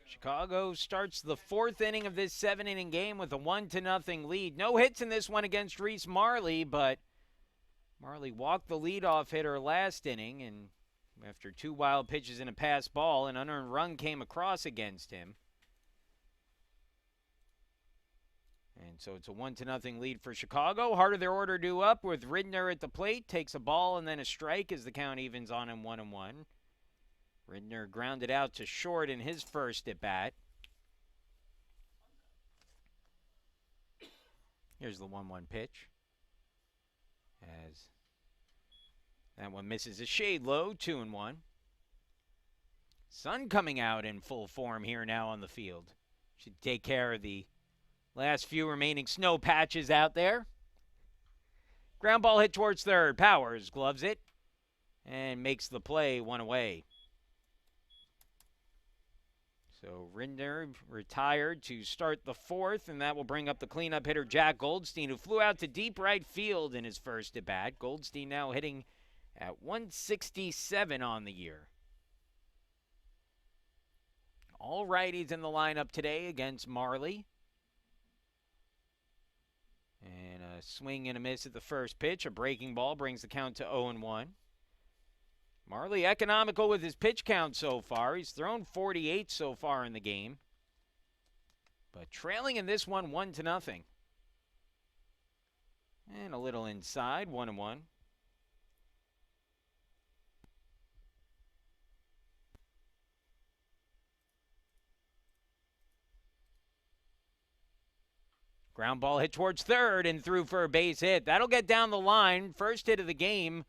Chicago starts the fourth inning of this 7-inning game with a 1-0 lead. No hits in this one against Reese Marley, but Marley walked the leadoff hitter last inning, and after 2 wild pitches and a pass ball, an unearned run came across against him. And so it's a 1-0 lead for Chicago. Heart of their order due up with Ridner at the plate. Takes a ball and then a strike as the count evens on him 1-1. Ridner grounded out to short in his first at bat. Here's the 1-1 pitch. As that one misses a shade low, 2-1. Sun coming out in full form here now on the field. Should take care of the last few remaining snow patches out there. Ground ball hit towards third. Powers gloves it and makes the play, one away. So Ridner retired to start the fourth, and that will bring up the cleanup hitter Jack Goldstein, who flew out to deep right field in his first at bat. Goldstein now hitting at 167 on the year. All righties in the lineup today against Marley. And a swing and a miss at the first pitch. A breaking ball brings the count to 0-1. Marley economical with his pitch count so far. He's thrown 48 so far in the game. But trailing in this one 1-0. And a little inside, 1-1. Ground ball hit towards third and through for a base hit. That'll get down the line. First hit of the game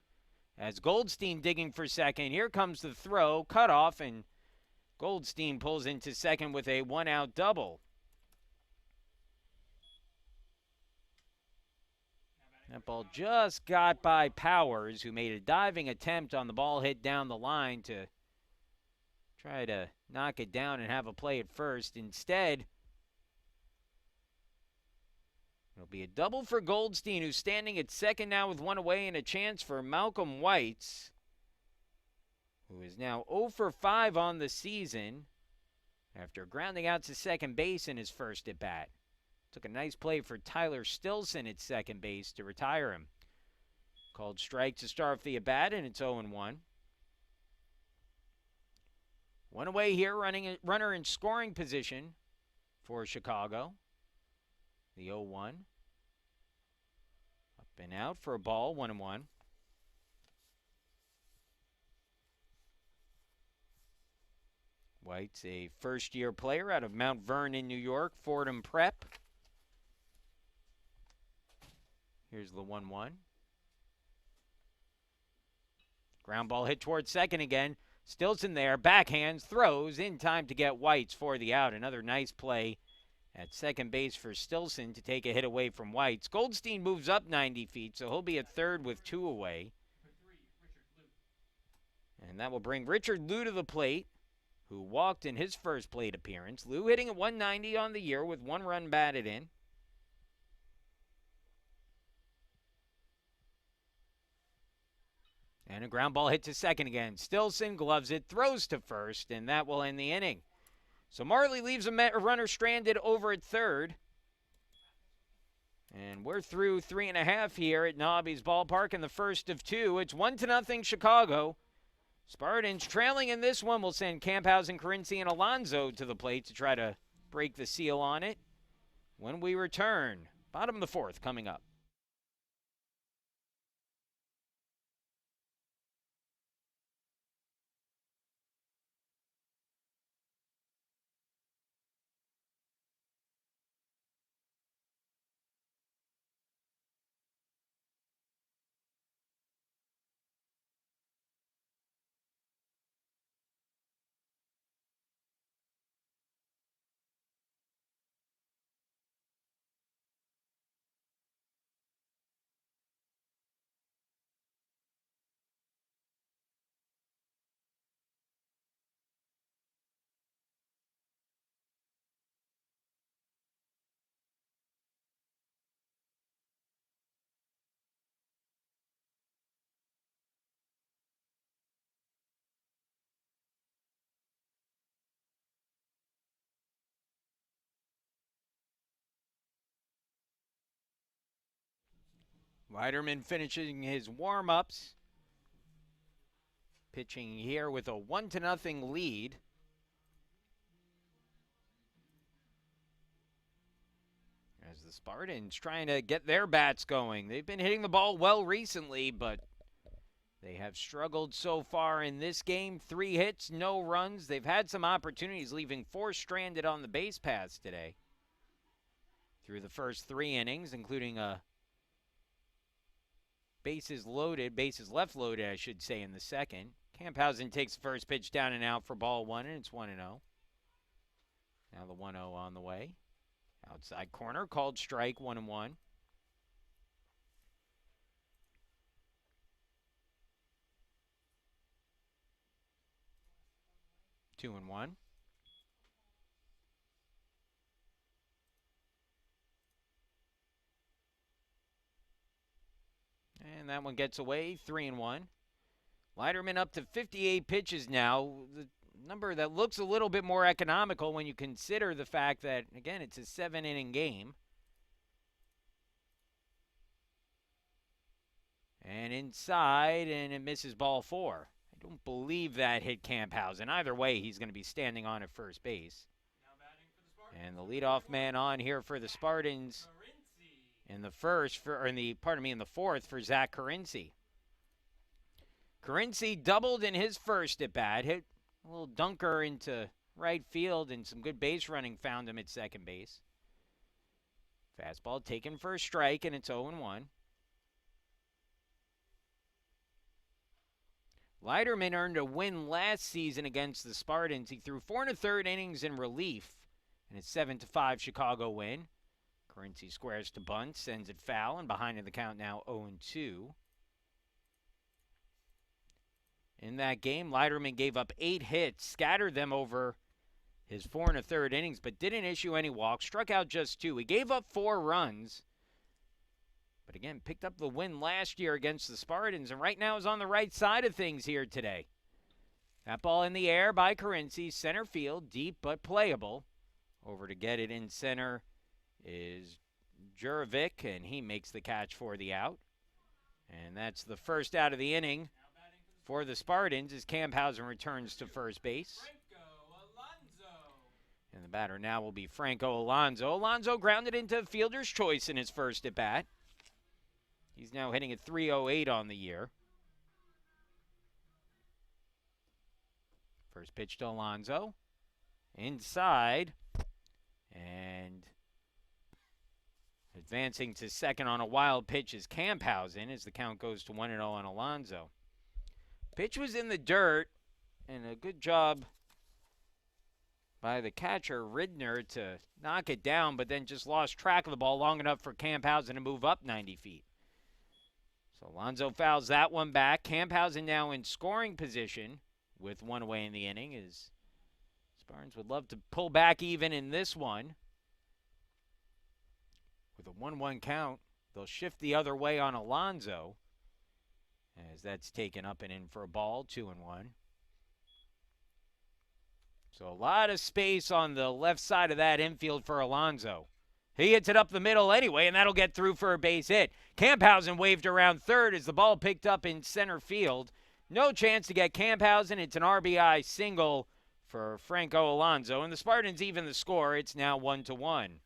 as Goldstein digging for second. Here comes the throw, cut off, and Goldstein pulls into second with a one-out double. That ball just got by Powers, who made a diving attempt on the ball hit down the line to try to knock it down and have a play at first. Instead, it'll be a double for Goldstein, who's standing at second now with one away, and a chance for Malcolm Whites, who is now 0 for 5 on the season after grounding out to second base in his first at bat. Took a nice play for Tyler Stilson at second base to retire him. Called strike to start off the at bat, and it's 0-1. One away here, runner in scoring position for Chicago. The 0-1. Up and out for a ball, 1-1. White's a first-year player out of Mount Vernon, New York, Fordham Prep. Here's the 1-1. Ground ball hit towards second again. Stilson there, backhands, throws in time to get Whites for the out. Another nice play at second base for Stilson to take a hit away from Whites. Goldstein moves up 90 feet, so he'll be at third with two away. And that will bring Richard Liu to the plate, who walked in his first plate appearance. Liu hitting at 190 on the year with one run batted in. And a ground ball hit to second again. Stilson gloves it, throws to first, and that will end the inning. So Marley leaves a runner stranded over at third. And we're through 3.5 here at Nobby's Ballpark in the first of two. It's 1-0 Chicago. Spartans trailing in this one will send Camphausen, Carinci, and Alonso to the plate to try to break the seal on it. When we return, bottom of the fourth coming up. Weiderman finishing his warm-ups. Pitching here with a 1-0 lead. As the the Spartans trying to get their bats going. They've been hitting the ball well recently, but they have struggled so far in this game. 3 hits, no runs. They've had some opportunities, leaving 4 stranded on the base paths today through the first 3 innings, including a bases left loaded, I should say, in the second. Camphausen takes the first pitch down and out for ball 1, and it's 1-0. Now the 1-0 on the way. Outside corner, called strike, 1-1. Two and one. And that one gets away, 3-1. Leiterman up to 58 pitches now. The number that looks a little bit more economical when you consider the fact that, again, it's a 7-inning game. And inside, and it misses ball 4. I don't believe that hit Camphausen. Either way, he's going to be standing on at first base. And the leadoff man on here for the Spartans in the fourth for Zach Carinci. Carinci doubled in his first at bat, hit a little dunker into right field, and some good base running found him at second base. Fastball taken for a strike, and it's 0-1. Leiterman earned a win last season against the Spartans. He threw 4 1/3 innings in relief in a 7-5 Chicago win. Carinci squares to bunt, sends it foul, and behind in the count now 0-2. In that game, Leiterman gave up 8 hits, scattered them over his 4 1/3 innings, but didn't issue any walks, struck out just 2. He gave up 4 runs, but again, picked up the win last year against the Spartans, and right now is on the right side of things here today. That ball in the air by Carinci, center field, deep but playable. Over to get it in center is Jurevich, and he makes the catch for the out. And that's the first out of the inning for the Spartans as Camphausen returns to first base. And the batter now will be Franco Alonso. Alonso grounded into fielder's choice in his first at bat. He's now hitting at .308 on the year. First pitch to Alonso. Inside. And advancing to second on a wild pitch is Camphausen as the count goes to 1-0 on Alonso. Pitch was in the dirt, and a good job by the catcher, Ridner, to knock it down, but then just lost track of the ball long enough for Camphausen to move up 90 feet. So Alonso fouls that one back. Camphausen now in scoring position with 1 away in the inning as Spartans would love to pull back even in this one. With a 1-1 count, they'll shift the other way on Alonso as that's taken up and in for a ball, 2-1. So a lot of space on the left side of that infield for Alonso. He hits it up the middle anyway, and that'll get through for a base hit. Camphausen waved around third as the ball picked up in center field. No chance to get Camphausen. It's an RBI single for Franco Alonso, and the Spartans even the score. It's now 1-1.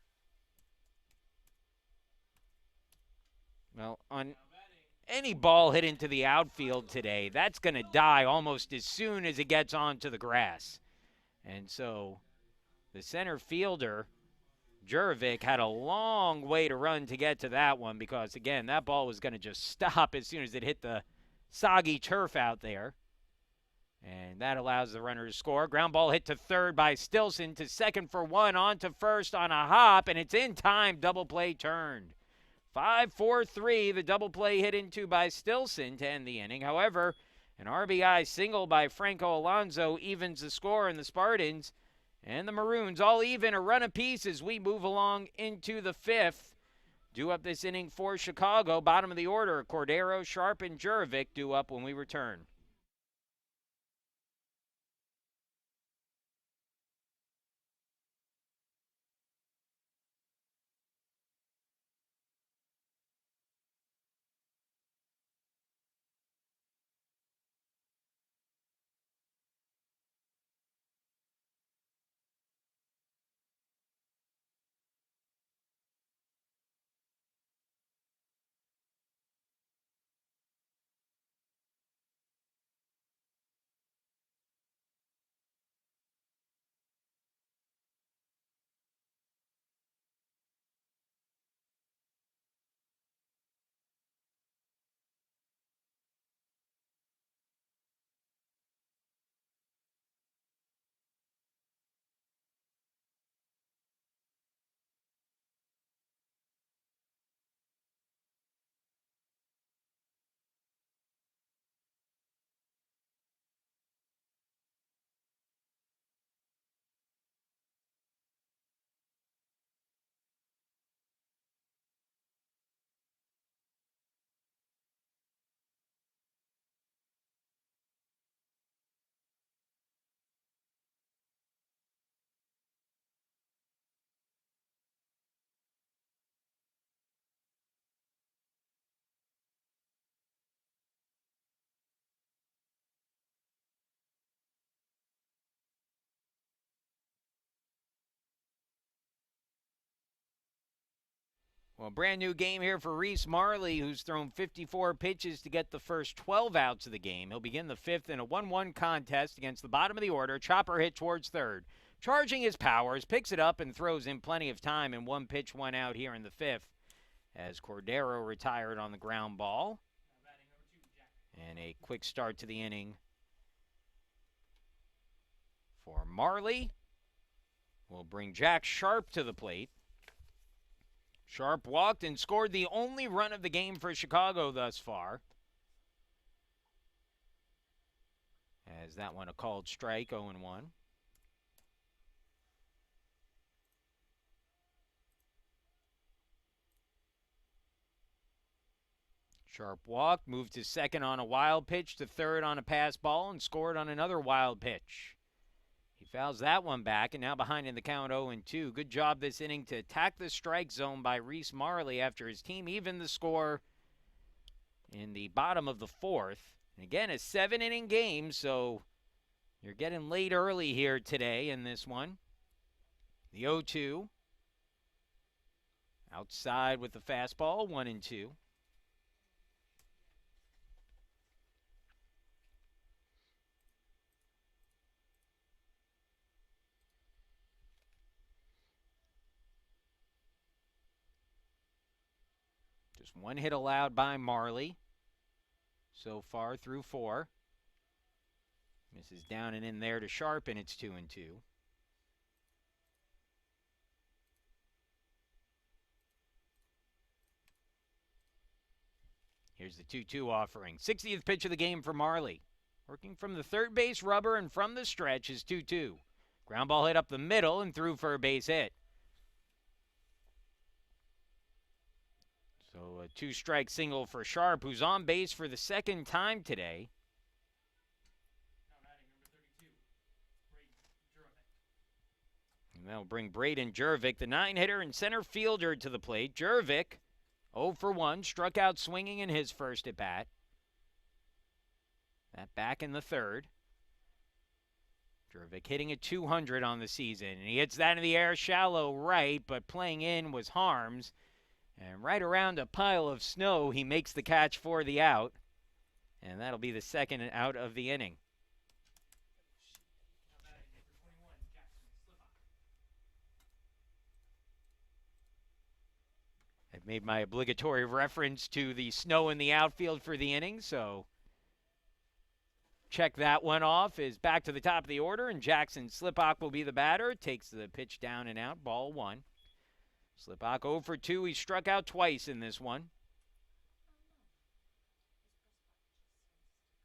Well, on any ball hit into the outfield today, that's going to die almost as soon as it gets onto the grass. And so the center fielder, Jurevich, had a long way to run to get to that one because, again, that ball was going to just stop as soon as it hit the soggy turf out there. And that allows the runner to score. Ground ball hit to third by Stilson, to second for 1, on to first on a hop, and it's in time. Double play turned. 5-4-3, the double play hit into by Stilson to end the inning. However, an RBI single by Franco Alonso evens the score, and the Spartans and the Maroons all even, a run apiece as we move along into the 5th. Due up this inning for Chicago, bottom of the order, Cordero, Sharp, and Jurevich due up when we return. Well, brand new game here for Reese Marley, who's thrown 54 pitches to get the first 12 outs of the game. He'll begin the fifth in a 1-1 contest against the bottom of the order. Chopper hit towards third. Charging his powers, picks it up and throws in plenty of time in 1 pitch, 1 out here in the fifth as Cordero retired on the ground ball. And a quick start to the inning for Marley will bring Jack Sharp to the plate. Sharp walked and scored the only run of the game for Chicago thus far. As that one a called strike, 0-1. Sharp walked, moved to second on a wild pitch, to third on a pass ball, and scored on another wild pitch. He fouls that one back, and now behind in the count 0-2. Good job this inning to attack the strike zone by Reese Marley after his team evened the score in the bottom of the fourth. And again, a 7-inning game, so you're getting late early here today in this one. The 0-2. Outside with the fastball, 1-2. Just 1 hit allowed by Marley so far through 4. Misses down and in there to Sharp, and it's 2-2. Here's the 2-2 offering. 60th pitch of the game for Marley. Working from the third base rubber and from the stretch is 2-2. Ground ball hit up the middle and through for a base hit. So a 2-strike single for Sharp, who's on base for the second time today. And that'll bring Braden Jervik, the 9-hitter and center fielder, to the plate. Jervik, 0 for 1, struck out swinging in his first at bat. That back in the third. Jervik hitting at 200 on the season, and he hits that in the air shallow right, but playing in was Harms. And right around a pile of snow, he makes the catch for the out. And that'll be the second out of the inning. I've made my obligatory reference to the snow in the outfield for the inning, so check that one off. Is back to the top of the order, and Jackson Slipak will be the batter. Takes the pitch down and out, ball 1. Slipak 0 for 2. He struck out twice in this one.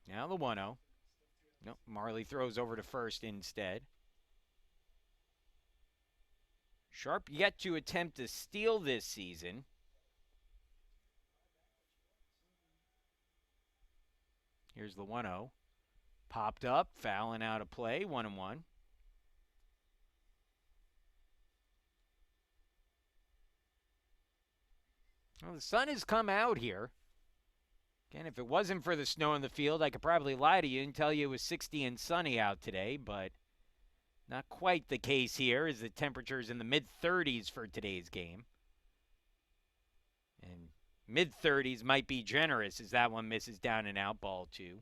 Now the 1-0. Nope, Marley throws over to first instead. Sharp yet to attempt to steal this season. Here's the 1-0. Popped up, fouling out of play, 1-1. Well, the sun has come out here. Again, if it wasn't for the snow in the field, I could probably lie to you and tell you it was 60 and sunny out today, but not quite the case here, as the temperature's in the mid-30s for today's game. And mid-30s might be generous, as that one misses down and out, ball 2.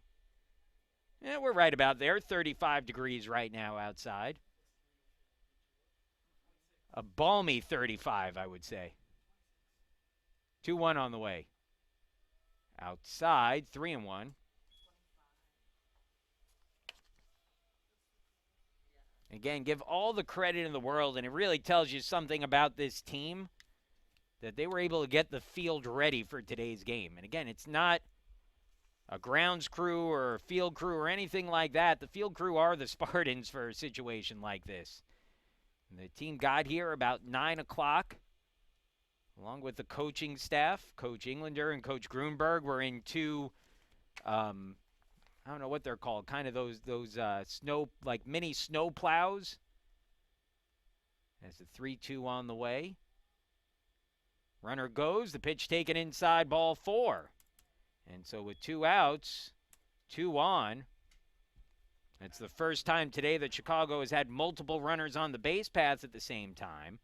Yeah, we're right about there, 35 degrees right now outside. A balmy 35, I would say. 2-1 on the way. Outside, 3-1. Again, give all the credit in the world, and it really tells you something about this team that they were able to get the field ready for today's game. And again, it's not a grounds crew or a field crew or anything like that. The field crew are the Spartans for a situation like this. And the team got here about 9 o'clock. Along with the coaching staff, Coach Englander and Coach Grunberg were in 2, I don't know what they're called, kind of those snow, like mini snow plows. That's a 3-2 on the way. Runner goes, the pitch taken inside, ball 4. And so with 2 outs, 2 on. It's the first time today that Chicago has had multiple runners on the base paths at the same time.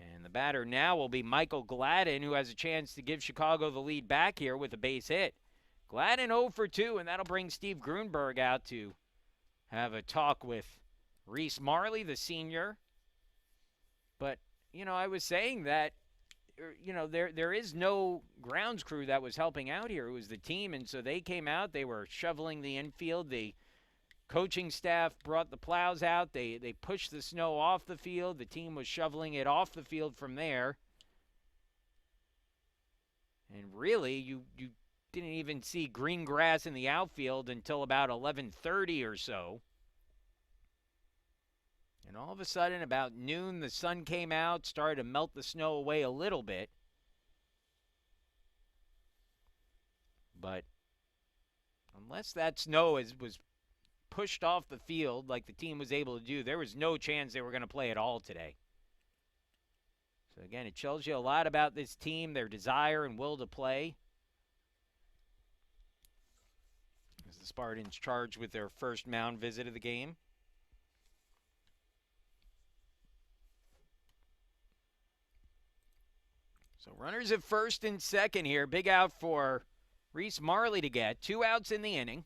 And the batter now will be Michael Gladden, who has a chance to give Chicago the lead back here with a base hit. Gladden 0 for 2, and that'll bring Steve Grunberg out to have a talk with Reese Marley, the senior. But, I was saying that, there is no grounds crew that was helping out here. It was the team, and so they came out. They were shoveling the infield. The coaching staff brought the plows out. They pushed the snow off the field. The team was shoveling it off the field from there. And really, you didn't even see green grass in the outfield until about 11:30 or so. And all of a sudden, about noon, the sun came out, started to melt the snow away a little bit. But unless that snow was pushed off the field like the team was able to do, there was no chance they were going to play at all today. So again, it tells you a lot about this team, their desire and will to play. As the Spartans charged with their first mound visit of the game. So runners at first and second here. Big out for Reese Marley to get. 2 outs in the inning.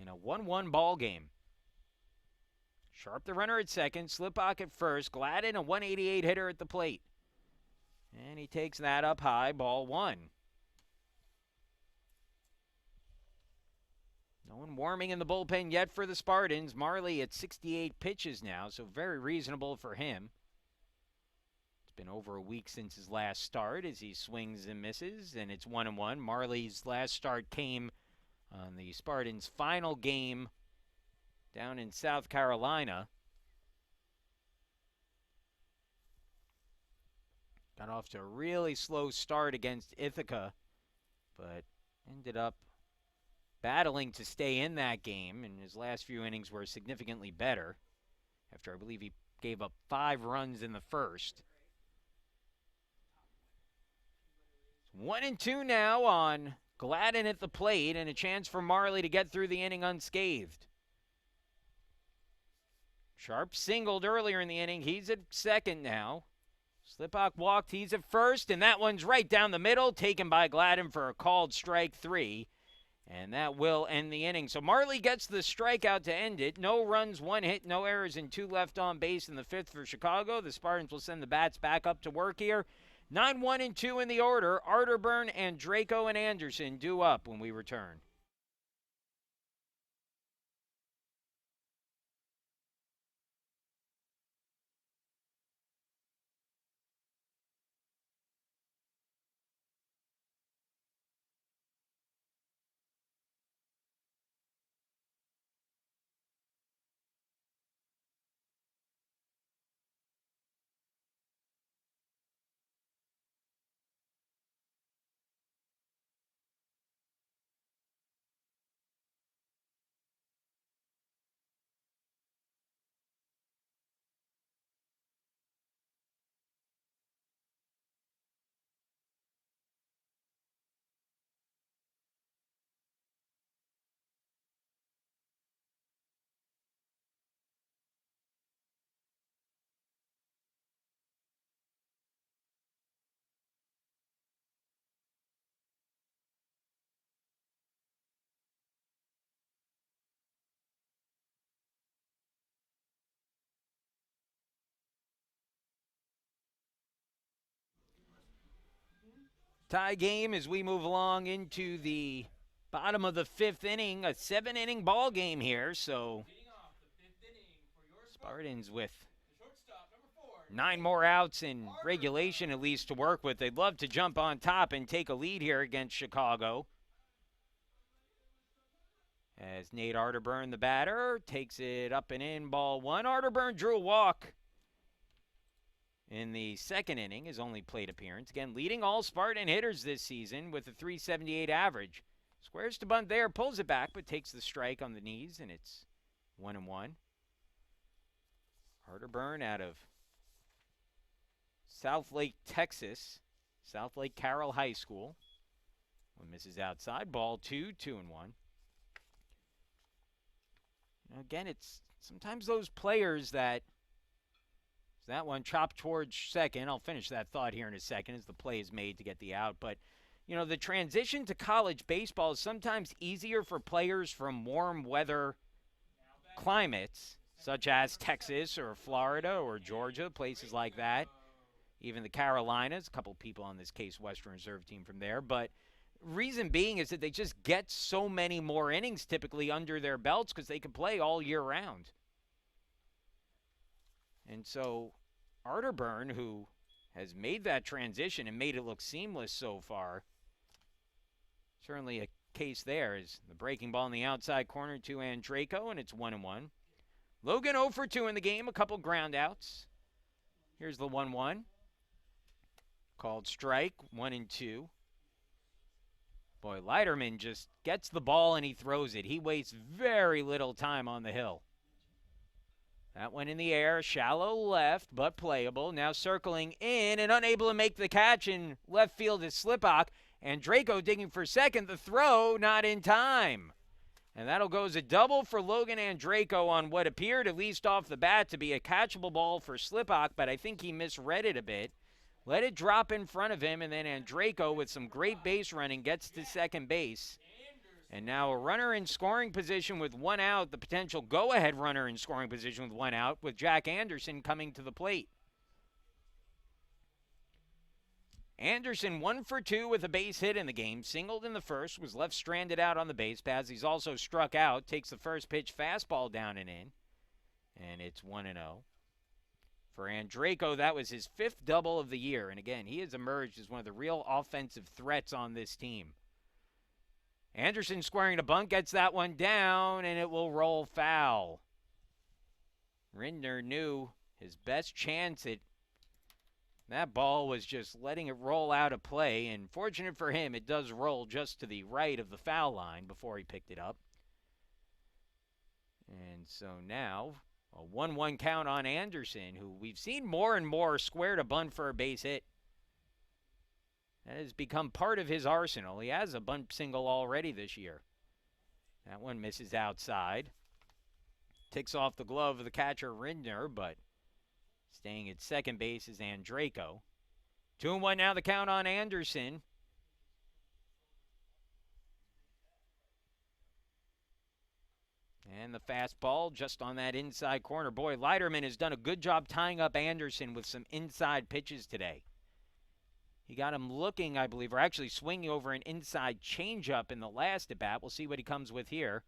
In a 1-1 ball game. Sharp the runner at second. Slipak at first. Gladden, a 188 hitter at the plate. And he takes that up high. Ball 1. No one warming in the bullpen yet for the Spartans. Marley at 68 pitches now, so very reasonable for him. It's been over a week since his last start as he swings and misses, and it's 1-1. Marley's last start came on the Spartans' final game down in South Carolina. Got off to a really slow start against Ithaca, but ended up battling to stay in that game, and his last few innings were significantly better after I believe he gave up 5 runs in the first. 1-2 now on Gladden at the plate, and a chance for Marley to get through the inning unscathed. Sharp singled earlier in the inning. He's at second now. Slipak walked. He's at first, and that one's right down the middle, taken by Gladden for a called strike 3. And that will end the inning. So Marley gets the strikeout to end it. No runs, 1 hit, no errors, and 2 left on base in the 5th for Chicago. The Spartans will send the bats back up to work here. 9-1-2 in the order. Arterburn and Draco and Anderson due up when we return. Tie game as we move along into the bottom of the 5th inning. A 7-inning ball game here, so Spartans with 9 more outs in regulation at least to work with. They'd love to jump on top and take a lead here against Chicago. As Nate Arterburn, the batter, takes it up and in, ball 1. Arterburn drew a walk in the 2nd inning, his only plate appearance. Again, leading all Spartan hitters this season with a .378 average. Squares to bunt there, pulls it back, but takes the strike on the knees, and it's 1-1. Arterburn out of South Lake, Texas. South Lake Carroll High School. One misses outside. Ball 2, 2-1. Again, it's sometimes those players that So that one chopped towards second. I'll finish that thought here in a second as the play is made to get the out. But, you know, the transition to college baseball is sometimes easier for players from warm weather climates, such as Texas or Florida or Georgia, places like that. Even the Carolinas, a couple people on this Case Western Reserve team from there. But reason being is that they just get so many more innings typically under their belts because they can play all year round. And so Arterburn, who has made that transition and made it look seamless so far, certainly a case there is the breaking ball in the outside corner to Andraco, and it's 1-1. Logan 0 for 2 in the game, a couple ground outs. Here's the 1-1. Called strike, 1-2. Boy, Leiterman just gets the ball and he throws it. He wastes very little time on the hill. That one in the air, shallow left, but playable. Now circling in and unable to make the catch in left field is Slipak. And Draco digging for second. The throw not in time. And that'll go as a double for Logan Andraco on what appeared, at least off the bat, to be a catchable ball for Slipak, but I think he misread it a bit. Let it drop in front of him, and then Andraco, with some great base running, gets to second base. And now a runner in scoring position with one out, the potential go-ahead runner in scoring position with one out, with Jack Anderson coming to the plate. Anderson 1 for 2 with a base hit in the game. Singled in the first, was left stranded out on the base paths. He's also struck out, takes the first pitch fastball down and in. And it's 1-0. For Andraco, that was his 5th double of the year. And again, he has emerged as one of the real offensive threats on this team. Anderson squaring a bunt, gets that one down, and it will roll foul. Rindner knew his best chance at that ball was just letting it roll out of play, and fortunate for him, it does roll just to the right of the foul line before he picked it up. And so now, a 1-1 count on Anderson, who we've seen more and more square to bunt for a base hit. That has become part of his arsenal. He has a bunt single already this year. That one misses outside. Ticks off the glove of the catcher, Rindner, but staying at second base is Andraco. 2-1 now the count on Anderson. And the fastball just on that inside corner. Boy, Leiterman has done a good job tying up Anderson with some inside pitches today. He got him looking, I believe, or actually swinging over an inside changeup in the last at-bat. We'll see what he comes with here.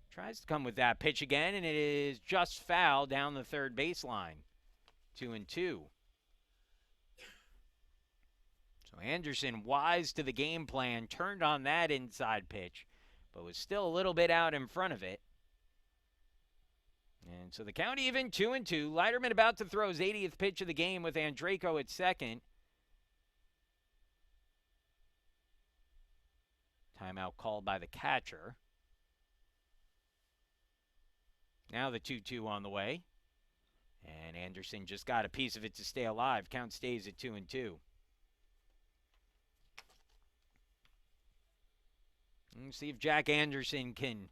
Tries to come with that pitch again, and it is just foul down the third baseline. 2-2. So Anderson, wise to the game plan, turned on that inside pitch, but was still a little bit out in front of it. And so the count even, 2-2. Leiterman about to throw his 80th pitch of the game with Andraco at second. Timeout called by the catcher. Now the 2-2 on the way. And Anderson just got a piece of it to stay alive. Count stays at 2-2. Let's see if Jack Anderson can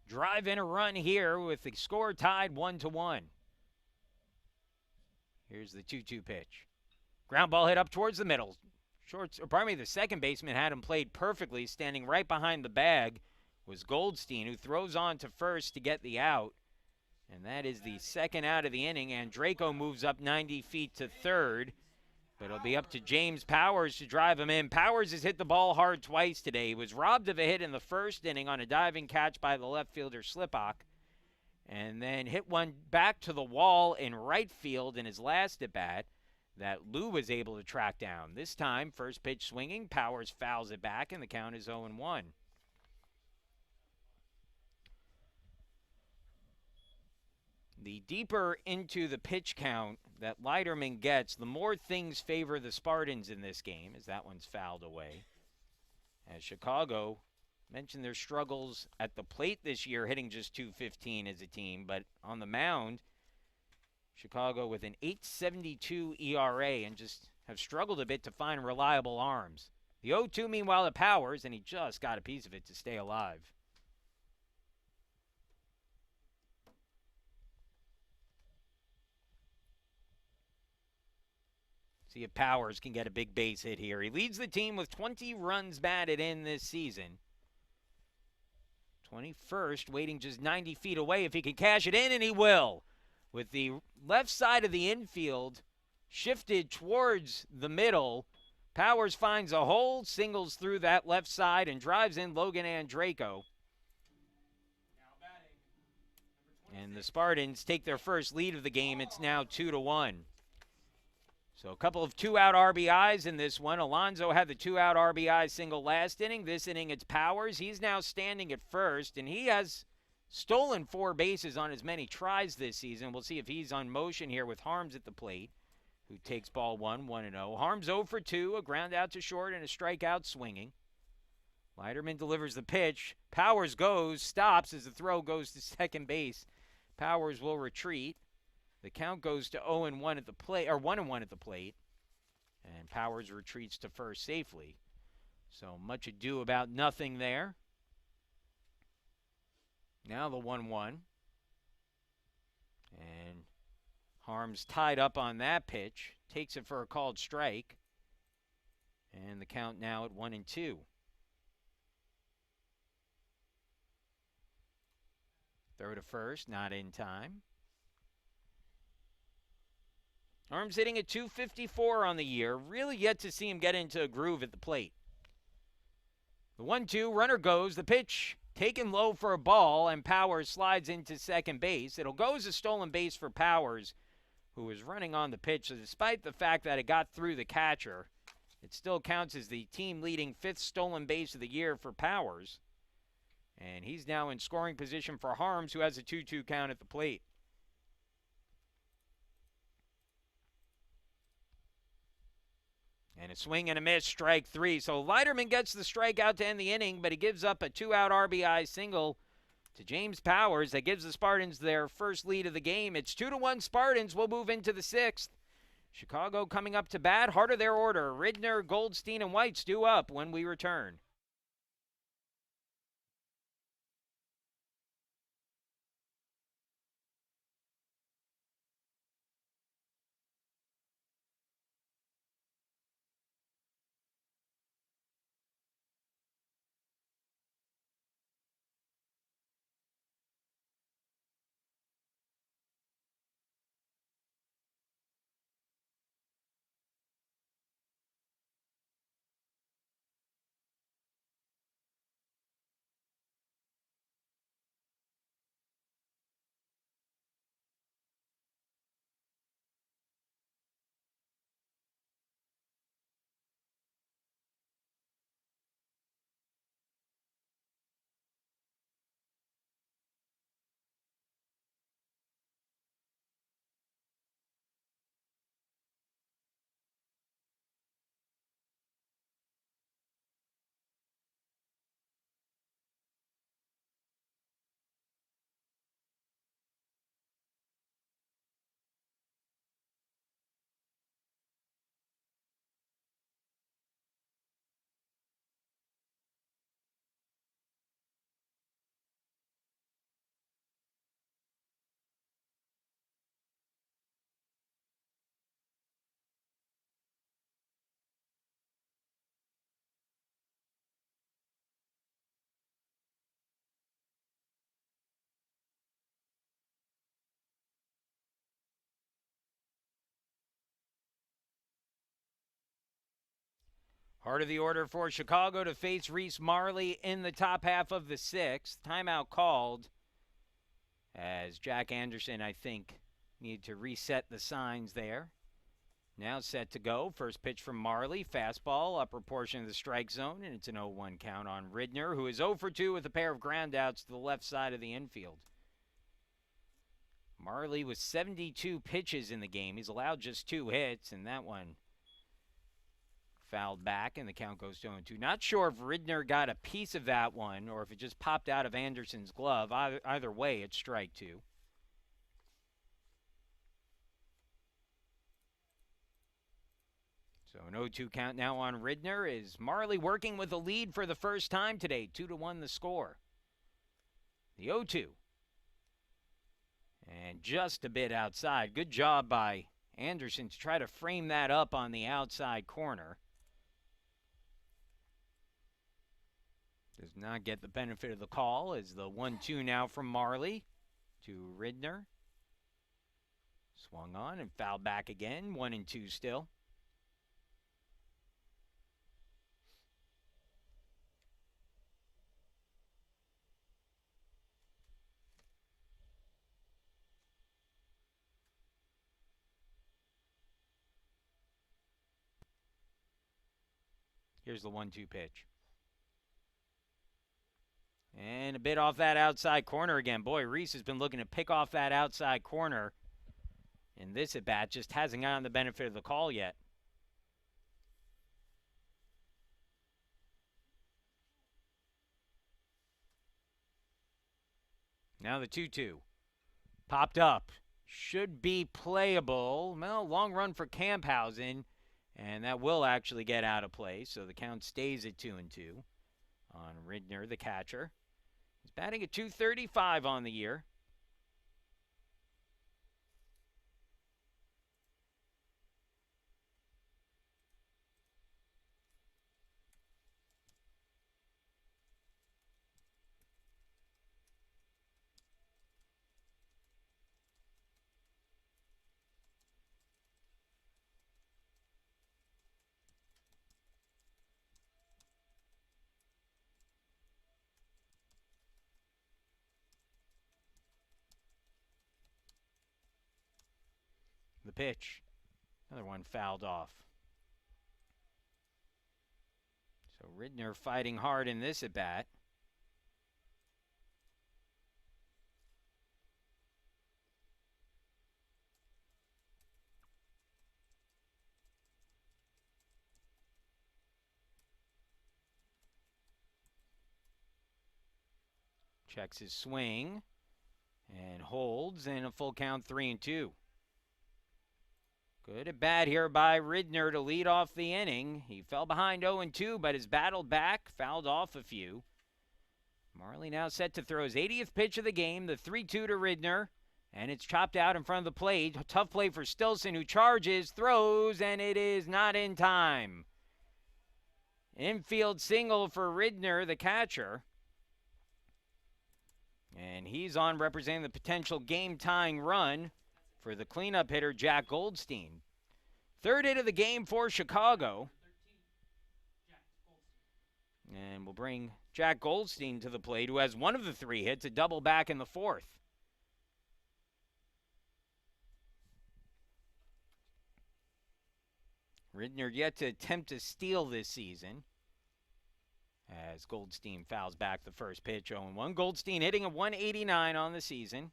drive in a run here with the score tied 1-1. Here's the 2-2 pitch. Ground ball hit up towards the middle. The second baseman had him played perfectly. Standing right behind the bag was Goldstein, who throws on to first to get the out. And that is the second out of the inning. Andraco moves up 90 feet to third. But it'll be up to James Powers to drive him in. Powers has hit the ball hard twice today. He was robbed of a hit in the first inning on a diving catch by the left fielder Slipak. And then hit one back to the wall in right field in his last at-bat that Lou was able to track down. This time, first pitch swinging, Powers fouls it back, and the count is 0-1. The deeper into the pitch count that Leiterman gets, the more things favor the Spartans in this game, as that one's fouled away. As Chicago mentioned their struggles at the plate this year, hitting just .215 as a team, but on the mound, Chicago with an 8.72 ERA and just have struggled a bit to find reliable arms. The 0-2, meanwhile, at Powers, and he just got a piece of it to stay alive. See if Powers can get a big base hit here. He leads the team with 20 runs batted in this season. 21st, waiting just 90 feet away if he can cash it in, and he will. With the left side of the infield shifted towards the middle, Powers finds a hole, singles through that left side, and drives in Logan Andraco. And the Spartans take their first lead of the game. It's now 2-1. So a couple of two-out RBIs in this one. Alonso had the two-out RBI single last inning. This inning it's Powers. He's now standing at first, and he has stolen 4 bases on as many tries this season. We'll see if he's on motion here with Harms at the plate, who takes ball 1-0. Harms 0 for 2, a ground out to short and a strikeout swinging. Leiterman delivers the pitch. Powers goes, stops as the throw goes to second base. Powers will retreat. The count goes to 0-1 at the plate, or 1-1 at the plate, and Powers retreats to first safely. So much ado about nothing there. Now the 1-1, and Harms tied up on that pitch, takes it for a called strike, and the count now at 1-2. Throw to first, not in time. Harms hitting at .254 on the year. Really yet to see him get into a groove at the plate. The 1-2, runner goes. The pitch taken low for a ball, and Powers slides into second base. It'll go as a stolen base for Powers, who was running on the pitch. So despite the fact that it got through the catcher, it still counts as the team-leading 5th stolen base of the year for Powers. And he's now in scoring position for Harms, who has a 2-2 count at the plate. And a swing and a miss, strike 3. So Leiterman gets the strikeout to end the inning, but he gives up a 2-out RBI single to James Powers. That gives the Spartans their first lead of the game. It's 2-1 Spartans. We'll move into the 6th. Chicago coming up to bat. Heart of their order. Ridner, Goldstein, and White's due up when we return. Heart of the order for Chicago to face Reese Marley in the top half of the 6th. Timeout called as Jack Anderson, I think, needed to reset the signs there. Now set to go. First pitch from Marley. Fastball, upper portion of the strike zone, and it's an 0-1 count on Ridner, who is 0 for 2 with a pair of groundouts to the left side of the infield. Marley with 72 pitches in the game. He's allowed just 2 hits, and that one fouled back, and the count goes to 0-2. Not sure if Ridner got a piece of that one or if it just popped out of Anderson's glove. Either way, it's strike 2. So an 0-2 count now on Ridner. Is Marley working with a lead for the first time today? 2-1 the score. The 0-2. And just a bit outside. Good job by Anderson to try to frame that up on the outside corner. Does not get the benefit of the call as the 1-2 now from Marley to Ridner. Swung on and fouled back again. 1-2 still. Here's the 1-2 pitch. And a bit off that outside corner again. Boy, Reese has been looking to pick off that outside corner. And this at bat just hasn't gotten the benefit of the call yet. Now the 2-2. Popped up. Should be playable. Well, long run for Camphausen. And that will actually get out of play. So the count stays at 2-2 on Ridner, the catcher. He's batting at .235 on the year. The pitch. Another one fouled off. So Ridner fighting hard in this at bat. Checks his swing and holds, and a full count 3-2. Good at bat here by Ridner to lead off the inning. He fell behind 0-2, but has battled back, fouled off a few. Marley now set to throw his 80th pitch of the game, the 3-2 to Ridner, and it's chopped out in front of the plate. Tough play for Stilson, who charges, throws, and it is not in time. Infield single for Ridner, the catcher. And he's on representing the potential game-tying run for the cleanup hitter, Jack Goldstein. Third hit of the game for Chicago. And we'll bring Jack Goldstein to the plate, who has one of the 3 hits, a double back in the 4th. Ridner yet to attempt to steal this season, as Goldstein fouls back the first pitch, 0-1. Goldstein hitting a 189 on the season.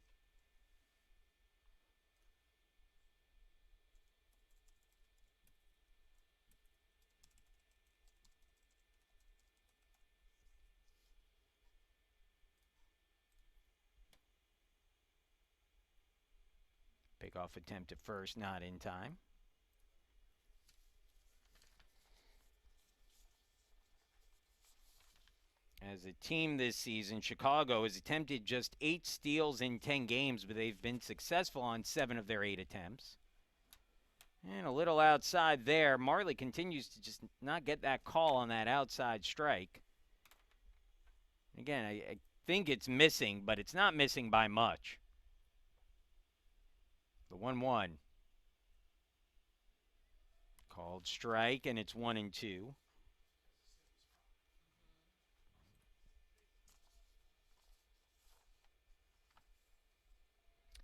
Pickoff attempt at first, not in time. As a team this season, Chicago has attempted just 8 steals in 10 games, but they've been successful on 7 of their 8 attempts. And a little outside there. Marley continues to just not get that call on that outside strike. Again, I think it's missing, but it's not missing by much. The 1-1. Called strike, and it's 1-2.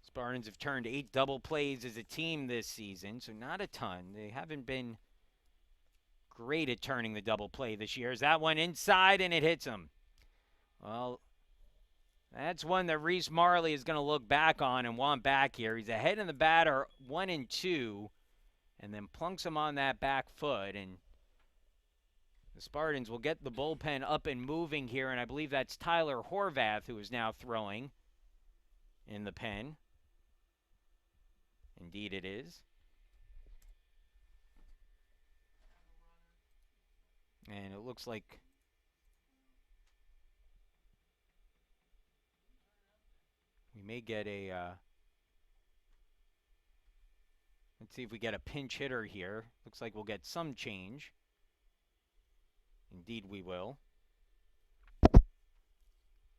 Spartans have turned 8 double plays as a team this season, so not a ton. They haven't been great at turning the double play this year. Is that one inside, and it hits him? Well, that's one that Reese Marley is going to look back on and want back here. He's ahead in the batter, 1-2, and then plunks him on that back foot. And the Spartans will get the bullpen up and moving here, and I believe that's Tyler Horvath who is now throwing in the pen. Indeed it is. And it looks like we may get a Let's see if we get a pinch hitter here. Looks like we'll get some change. Indeed we will.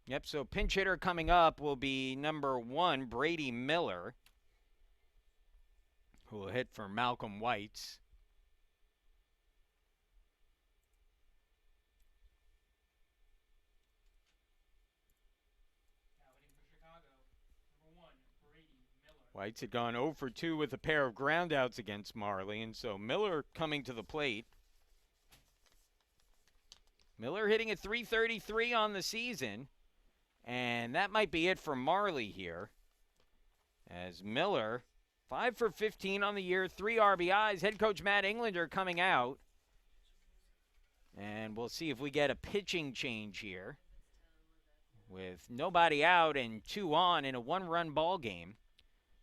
Yep, so pinch hitter coming up will be number 1, Brady Miller, who will hit for Malcolm Whites. Now hitting for Chicago, number 1, Brady Miller. Whites had gone 0 for 2 with a pair of groundouts against Marley, and so Miller coming to the plate. Miller hitting at .333 on the season, and that might be it for Marley here. As Miller, 5 for 15 on the year, 3 RBIs. Head coach Matt Englander coming out. And we'll see if we get a pitching change here. With nobody out and 2 on in a 1-run ball game.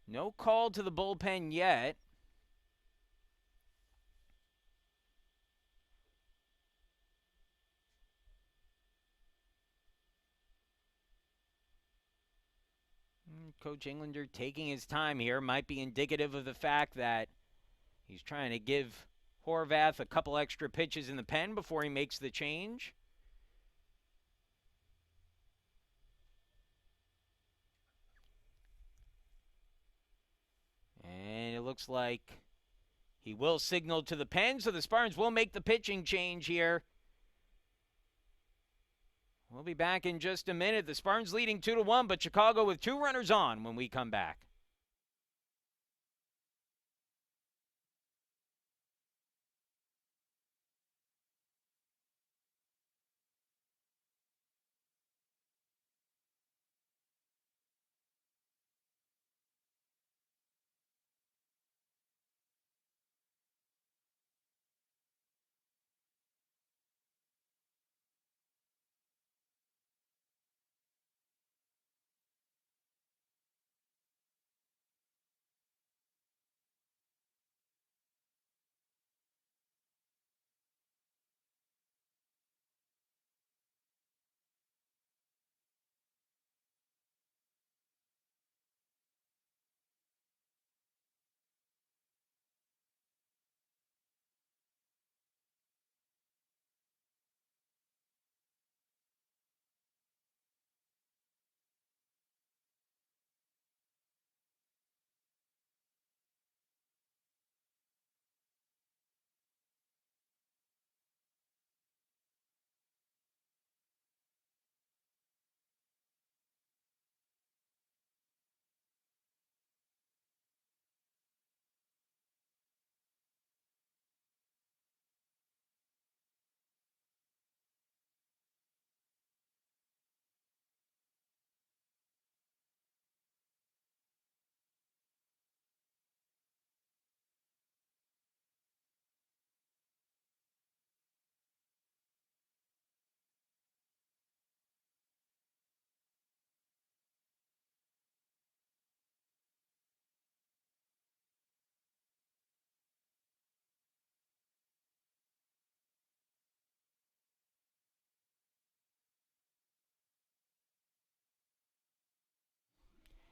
No call to the bullpen yet. Coach Englander taking his time here might be indicative of the fact that he's trying to give Horvath a couple extra pitches in the pen before he makes the change. And it looks like he will signal to the pen, so the Spartans will make the pitching change here. We'll be back in just a minute. The Spartans leading 2-1, but Chicago with 2 runners on when we come back.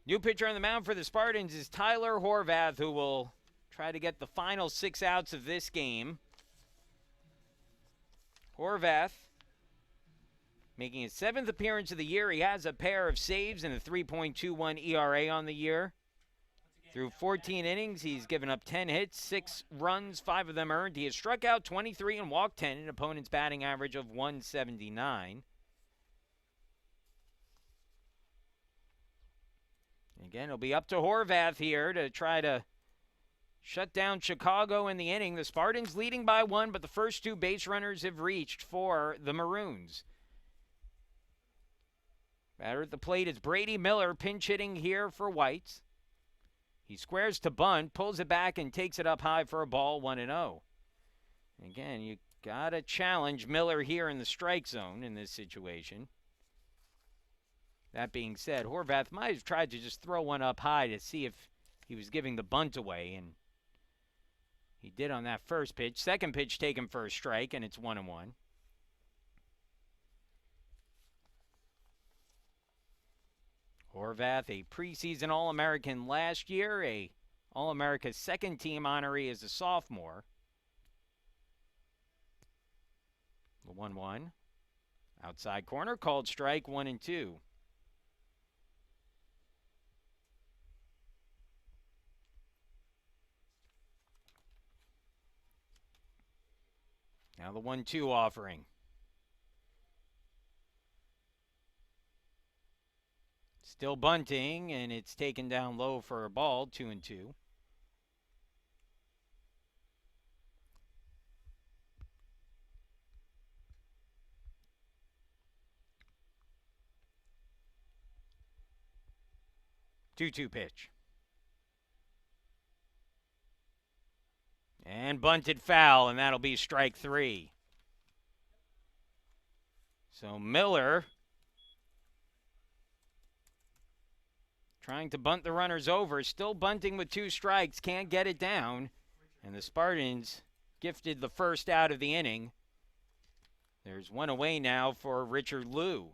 New pitcher on the mound for the Spartans is Tyler Horvath, who will try to get the final 6 outs of this game. Horvath making his 7th appearance of the year. He has a pair of saves and a 3.21 ERA on the year. Through 14 innings, he's given up 10 hits, 6 runs, 5 of them earned. He has struck out 23 and walked 10, an opponent's batting average of 179. Again, it'll be up to Horvath here to try to shut down Chicago in the inning. The Spartans leading by 1, but the first 2 base runners have reached for the Maroons. Batter at the plate is Brady Miller, pinch hitting here for Whites. He squares to bunt, pulls it back, and takes it up high for a ball, 1-0. Again, you got to challenge Miller here in the strike zone in this situation. That being said, Horvath might have tried to just throw one up high to see if he was giving the bunt away, and he did on that first pitch. Second pitch taken for a strike, and it's 1-1. Horvath, a preseason All-American last year, a All-America's second-team honoree is a sophomore. The 1-1. Outside corner, called strike 1-2. Now the 1-2 offering. Still bunting, and it's taken down low for a ball, 2-2. Two-two pitch. And bunted foul, and that'll be strike 3. So Miller trying to bunt the runners over, still bunting with 2 strikes, can't get it down. And the Spartans gifted the first out of the inning. There's one away now for Richard Liu.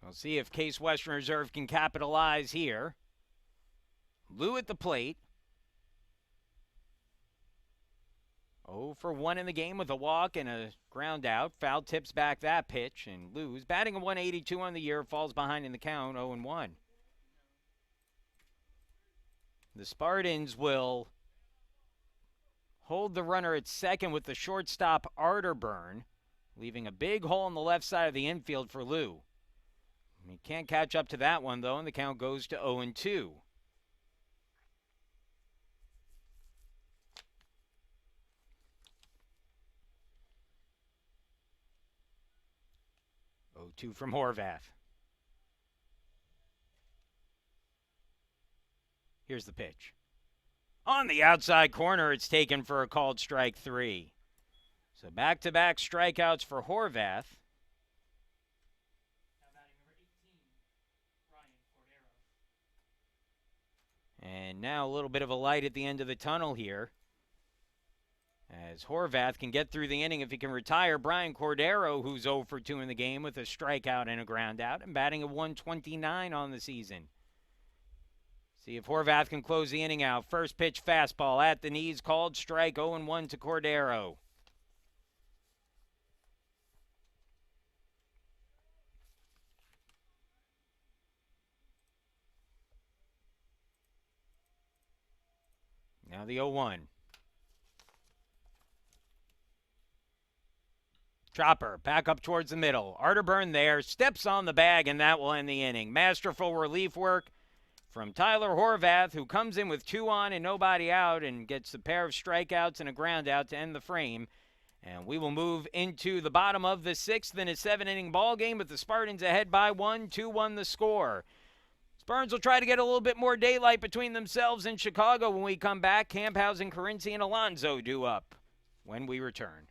We'll see if Case Western Reserve can capitalize here. Liu at the plate. 0 for 1 in the game with a walk and a ground out. Foul tips back that pitch, and Liu's batting a 182 on the year, falls behind in the count, 0-1. The Spartans will hold the runner at second with the shortstop Arterburn, leaving a big hole in the left side of the infield for Liu. He can't catch up to that one, though, and the count goes to 0-2. Two from Horvath. Here's the pitch. On the outside corner, it's taken for a called strike 3. So back-to-back strikeouts for Horvath. Now batting number 18, Brian Cordero. And now a little bit of a light at the end of the tunnel here, as Horvath can get through the inning if he can retire Brian Cordero, who's 0 for 2 in the game with a strikeout and a ground out, and batting at 129 on the season. See if Horvath can close the inning out. First pitch fastball at the knees, called strike, 0-1 to Cordero. Now the 0-1. Chopper back up towards the middle. Arterburn there, steps on the bag, and that will end the inning. Masterful relief work from Tyler Horvath, who comes in with 2 on and nobody out and gets a pair of strikeouts and a ground out to end the frame. And we will move into the bottom of the 6th in a 7-inning ball game with the Spartans ahead by 1, 2-1 the score. Spartans will try to get a little bit more daylight between themselves and Chicago when we come back. Camphausen, Carinci, and Alonso due up when we return.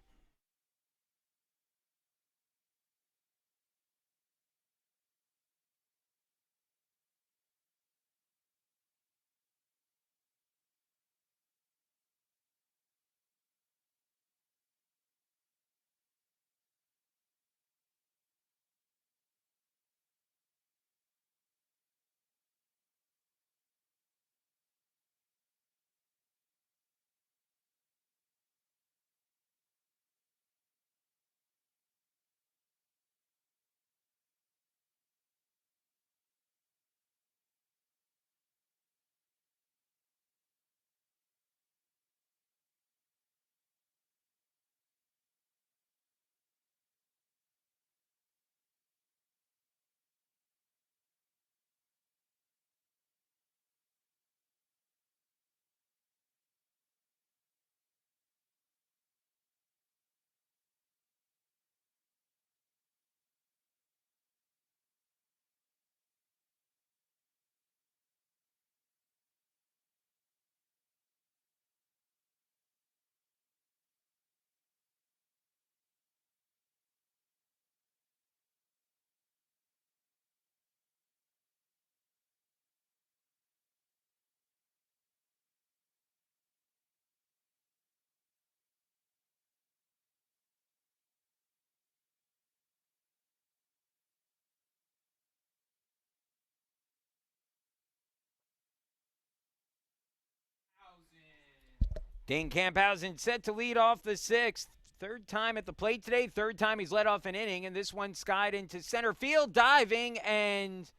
Dane Camphausen set to lead off the sixth. Third time at the plate today, third time he's led off an inning, and this one skied into center field, diving and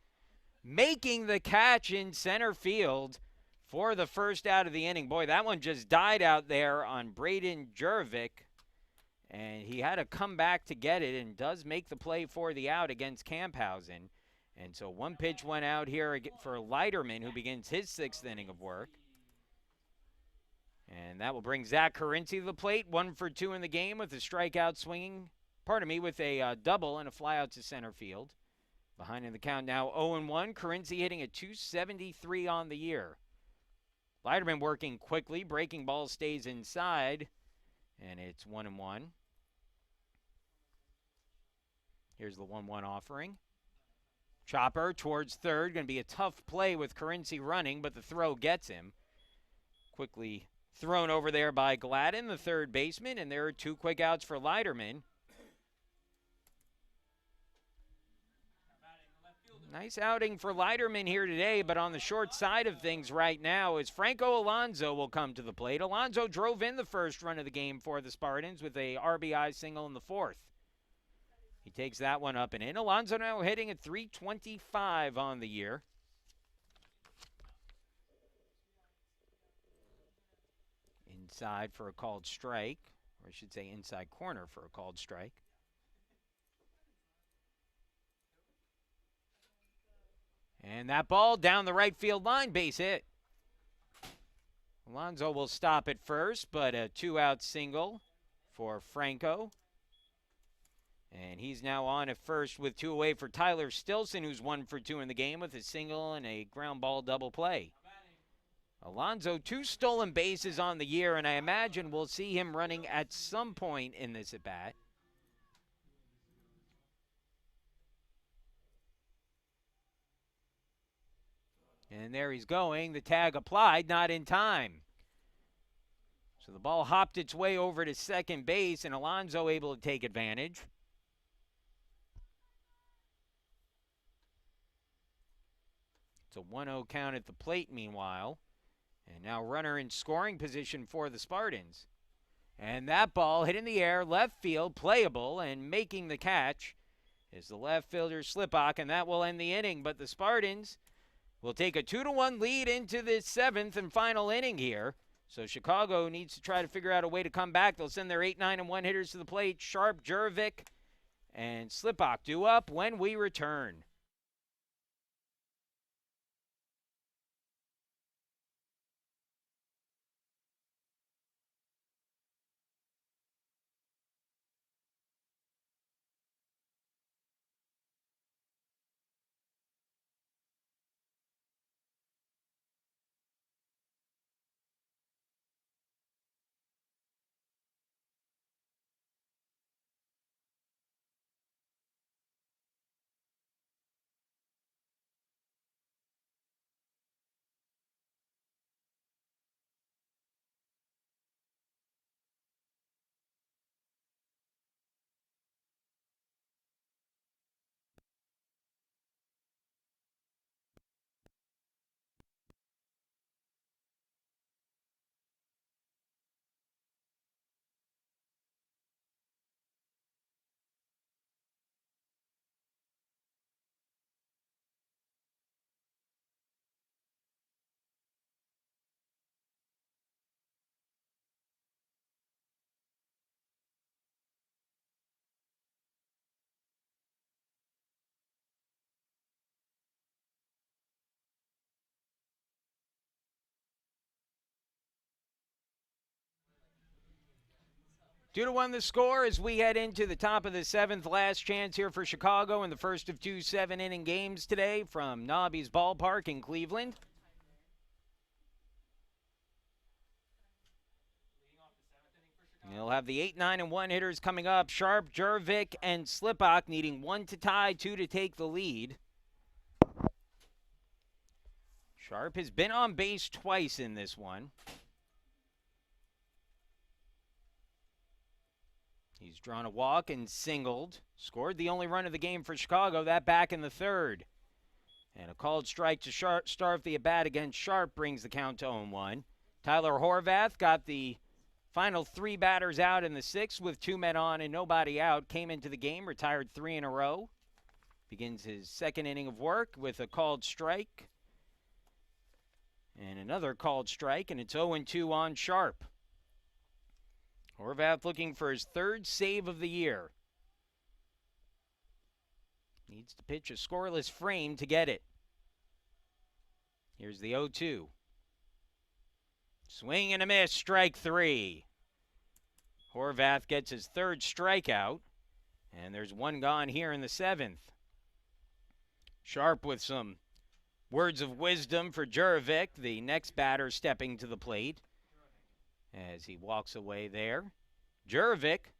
making the catch in center field for the first out of the inning. Boy, that one just died out there on Braden Jervik, and he had to come back to get it and does make the play for the out against Camphausen. And so one pitch went out here for Leiterman, who begins his sixth inning of work. And that will bring Zach Carinci to the plate, 1 for 2 in the game with a strikeout swinging, with a double and a flyout to center field. Behind in the count now 0-1, Carinci hitting a .273 on the year. Leiterman working quickly, breaking ball stays inside, and it's 1-1. Here's the 1-1 offering. Chopper towards third, going to be a tough play with Carinci running, but the throw gets him. Quickly thrown over there by Gladden, the third baseman, and there are 2 quick outs for Leiterman. Nice outing for Leiterman here today, but on the short side of things right now is Franco Alonso will come to the plate. Alonso drove in the first run of the game for the Spartans with a RBI single in the fourth. He takes that one up and in. Alonso now hitting at .325 on the year. Inside for a called strike, or I should say inside corner for a called strike. And that ball down the right field line, base hit. Alonso will stop at first, but a 2-out single for Franco. And he's now on at first with 2 away for Tyler Stilson, who's 1 for 2 in the game with a single and a ground ball double play. Alonso, 2 stolen bases on the year, and I imagine we'll see him running at some point in this at-bat. And there he's going. The tag applied, not in time. So the ball hopped its way over to second base, and Alonso able to take advantage. It's a 1-0 count at the plate meanwhile. And now runner in scoring position for the Spartans. And that ball hit in the air, left field, playable, and making the catch is the left fielder Slipok, and that will end the inning. But the Spartans will take a 2-1 lead into the 7th and final inning here. So Chicago needs to try to figure out a way to come back. They'll send their 8, 9, and 1 hitters to the plate. Sharp, Jervik, and Slipok due up when we return. Two to one the score as we head into the top of the 7th. Last chance here for Chicago in the first of 2 7-inning games today from Nobby's Ballpark in Cleveland. They'll have the 8, 9, and 1 hitters coming up. Sharp, Jervik, and Slipok needing 1 to tie, 2 to take the lead. Sharp has been on base twice in this one. He's drawn a walk and singled. Scored the only run of the game for Chicago, that back in the 3rd. And a called strike to start the at-bat against Sharp brings the count to 0-1. Tyler Horvath got the final 3 batters out in the 6th with 2 men on and nobody out. Came into the game, retired 3 in a row. Begins his 2nd inning of work with a called strike. And another called strike, and it's 0-2 on Sharp. Horvath looking for his 3rd save of the year. Needs to pitch a scoreless frame to get it. Here's the 0-2. Swing and a miss, strike 3. Horvath gets his 3rd strikeout, and there's 1 gone here in the 7th. Sharp with some words of wisdom for Jurevich, the next batter stepping to the plate as he walks away there. Jurevich,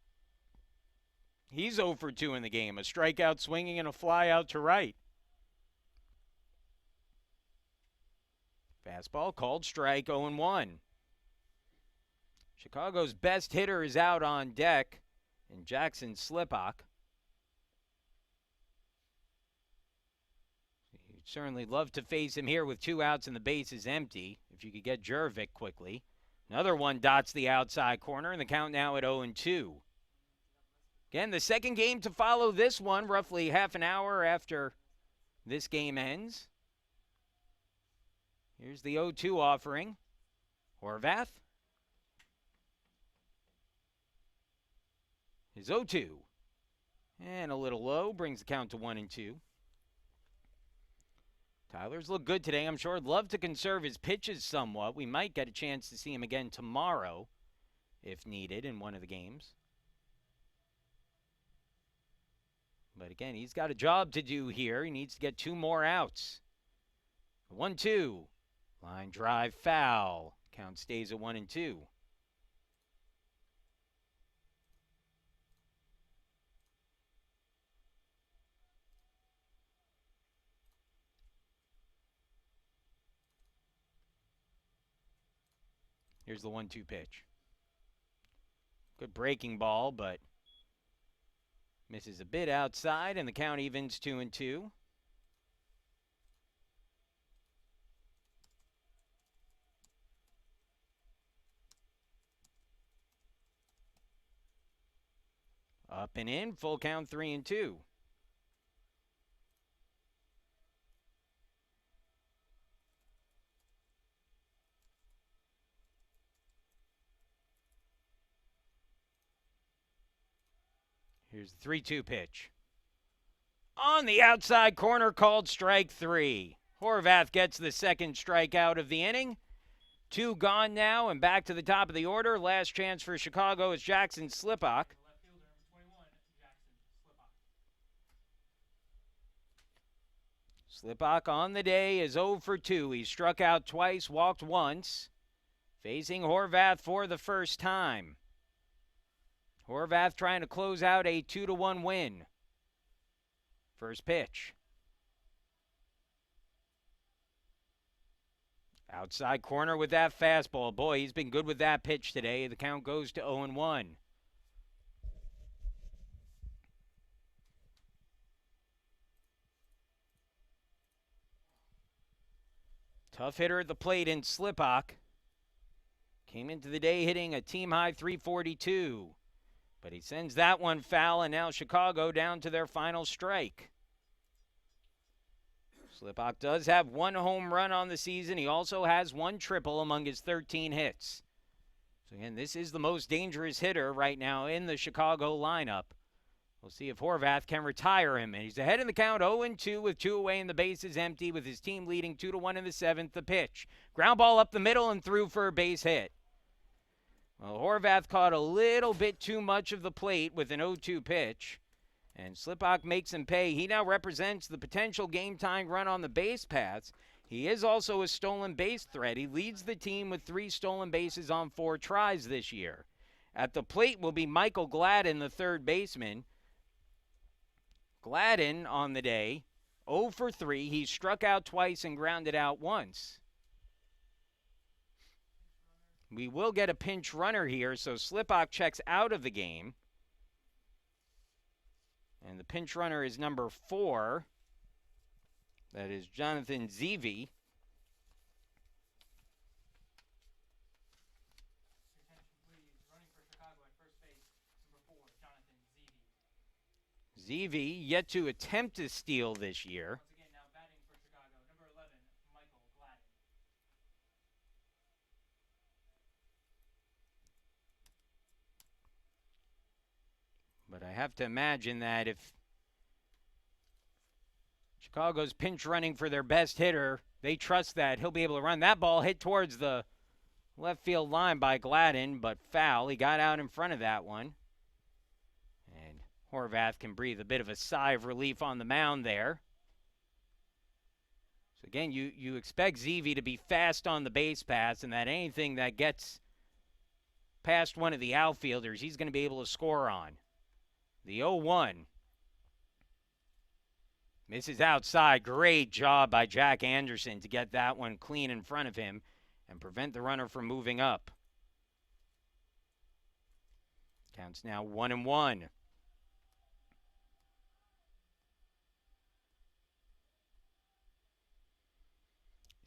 he's 0 for 2 in the game, a strikeout swinging and a fly out to right. Fastball called strike, 0-1. Chicago's best hitter is out on deck in Jackson Slipach. You'd certainly love to face him here with 2 outs and the base is empty if you could get Jurevich quickly. Another one dots the outside corner, and the count now at 0-2. Again, the second game to follow this one, roughly half an hour after this game ends. Here's the 0-2 offering. Horvath. His 0-2. And a little low, brings the count to 1-2. Tyler's looked good today. I'm sure he'd love to conserve his pitches somewhat. We might get a chance to see him again tomorrow, if needed, in one of the games. But again, he's got a job to do here. He needs to get 2 more outs. 1-2. Line drive foul. Count stays at 1-2. Here's the 1-2 pitch. Good breaking ball, but misses a bit outside, and the count evens 2-2. Up and in, full count 3-2. Here's the 3-2 pitch. On the outside corner, called strike 3. Horvath gets the 2nd strikeout of the inning. 2 gone now, and back to the top of the order. Last chance for Chicago is Jackson Slipach. Left fielder, number 21, Jackson Slipach. Slipach on the day is 0 for 2. He struck out twice, walked once. Facing Horvath for the first time. Horvath trying to close out a 2-1 win. First pitch. Outside corner with that fastball. Boy, he's been good with that pitch today. The count goes to 0-1. Tough hitter at the plate in Slipach. Came into the day hitting a team-high 342. But he sends that one foul, and now Chicago down to their final strike. Slipach does have 1 home run on the season. He also has 1 triple among his 13 hits. So again, this is the most dangerous hitter right now in the Chicago lineup. We'll see if Horvath can retire him. And he's ahead in the count, 0-2 with 2 away and the bases empty with his team leading 2-1 in the 7th. The pitch. Ground ball up the middle and through for a base hit. Well, Horvath caught a little bit too much of the plate with an 0-2 pitch, and Slipach makes him pay. He now represents the potential game-tying run on the base paths. He is also a stolen base threat. He leads the team with 3 stolen bases on 4 tries this year. At the plate will be Michael Gladden, the third baseman. Gladden on the day, 0 for 3. He struck out twice and grounded out once. We will get a pinch runner here, so Slipach checks out of the game. And the pinch runner is number 4. That is Jonathan Zevi. ZV yet to attempt to steal this year. Once again, now batting for Chicago, number 11, Michael Gladden. But I have to imagine that if Chicago's pinch running for their best hitter, they trust that he'll be able to run. That ball hit towards the left field line by Gladden, but foul. He got out in front of that one. And Horvath can breathe a bit of a sigh of relief on the mound there. So again, you expect ZV to be fast on the base pass, and that anything that gets past one of the outfielders, he's going to be able to score on. The 0-1. Misses outside. Great job by Jack Anderson to get that one clean in front of him and prevent the runner from moving up. Counts now 1-1.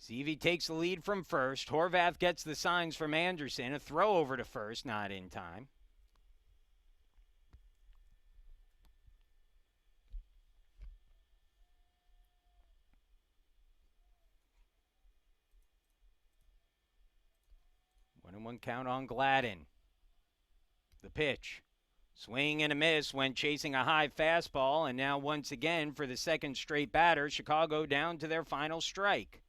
ZV takes the lead from first. Horvath gets the signs from Anderson. A throw over to first, not in time. One count on Gladden. The pitch. Swing and a miss when chasing a high fastball, and now once again for the second straight batter, Chicago down to their final strike.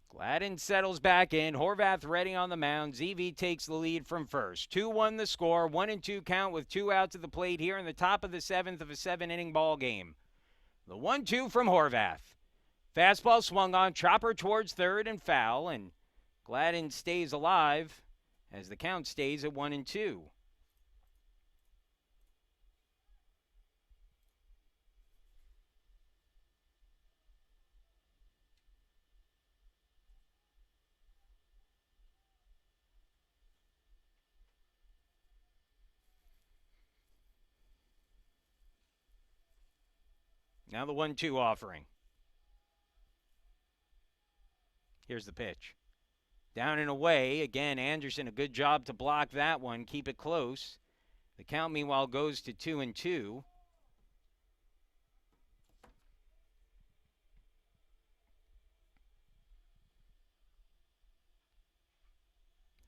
Gladden settles back in. Horvath ready on the mound. ZV takes the lead from first. 2-1 the score. 1-2 count with 2 outs at the plate here in the top of the 7th of a 7-inning ball game. The 1-2 from Horvath. Fastball swung on, chopper towards third and foul, and Gladden stays alive as the count stays at 1-2. Now the 1-2 offering. Here's the pitch. Down and away. Again, Anderson, a good job to block that one. Keep it close. The count, meanwhile, goes to 2-2.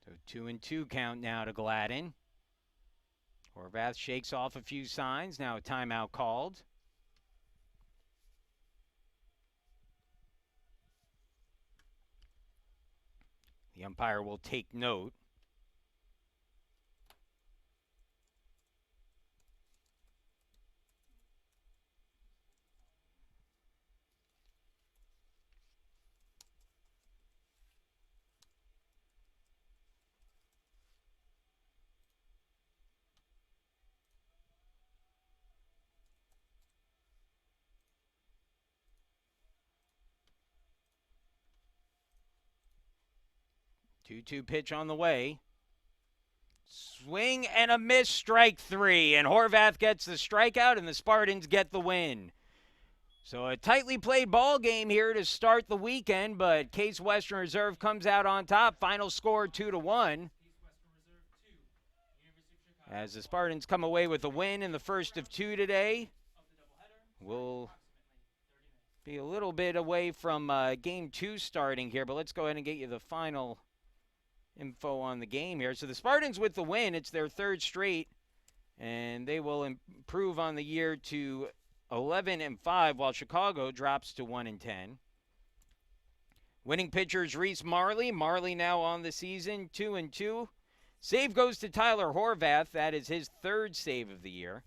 So 2-2 count now to Gladden. Horvath shakes off a few signs. Now a timeout called. The umpire will take note. Two-two pitch on the way. Swing and a miss, strike 3. And Horvath gets the strikeout, and the Spartans get the win. So a tightly played ball game here to start the weekend, but Case Western Reserve comes out on top. Final score 2-1. As the Spartans come away with a win in the first of 2 today. We'll be a little bit away from Game 2 starting here, but let's go ahead and get you the final info on the game here. So the Spartans with the win, it's their 3rd straight, and they will improve on the year to 11-5, while Chicago drops to 1-10. Winning pitchers Reese Marley. Marley now on the season, 2-2. Save goes to Tyler Horvath. That is his 3rd save of the year.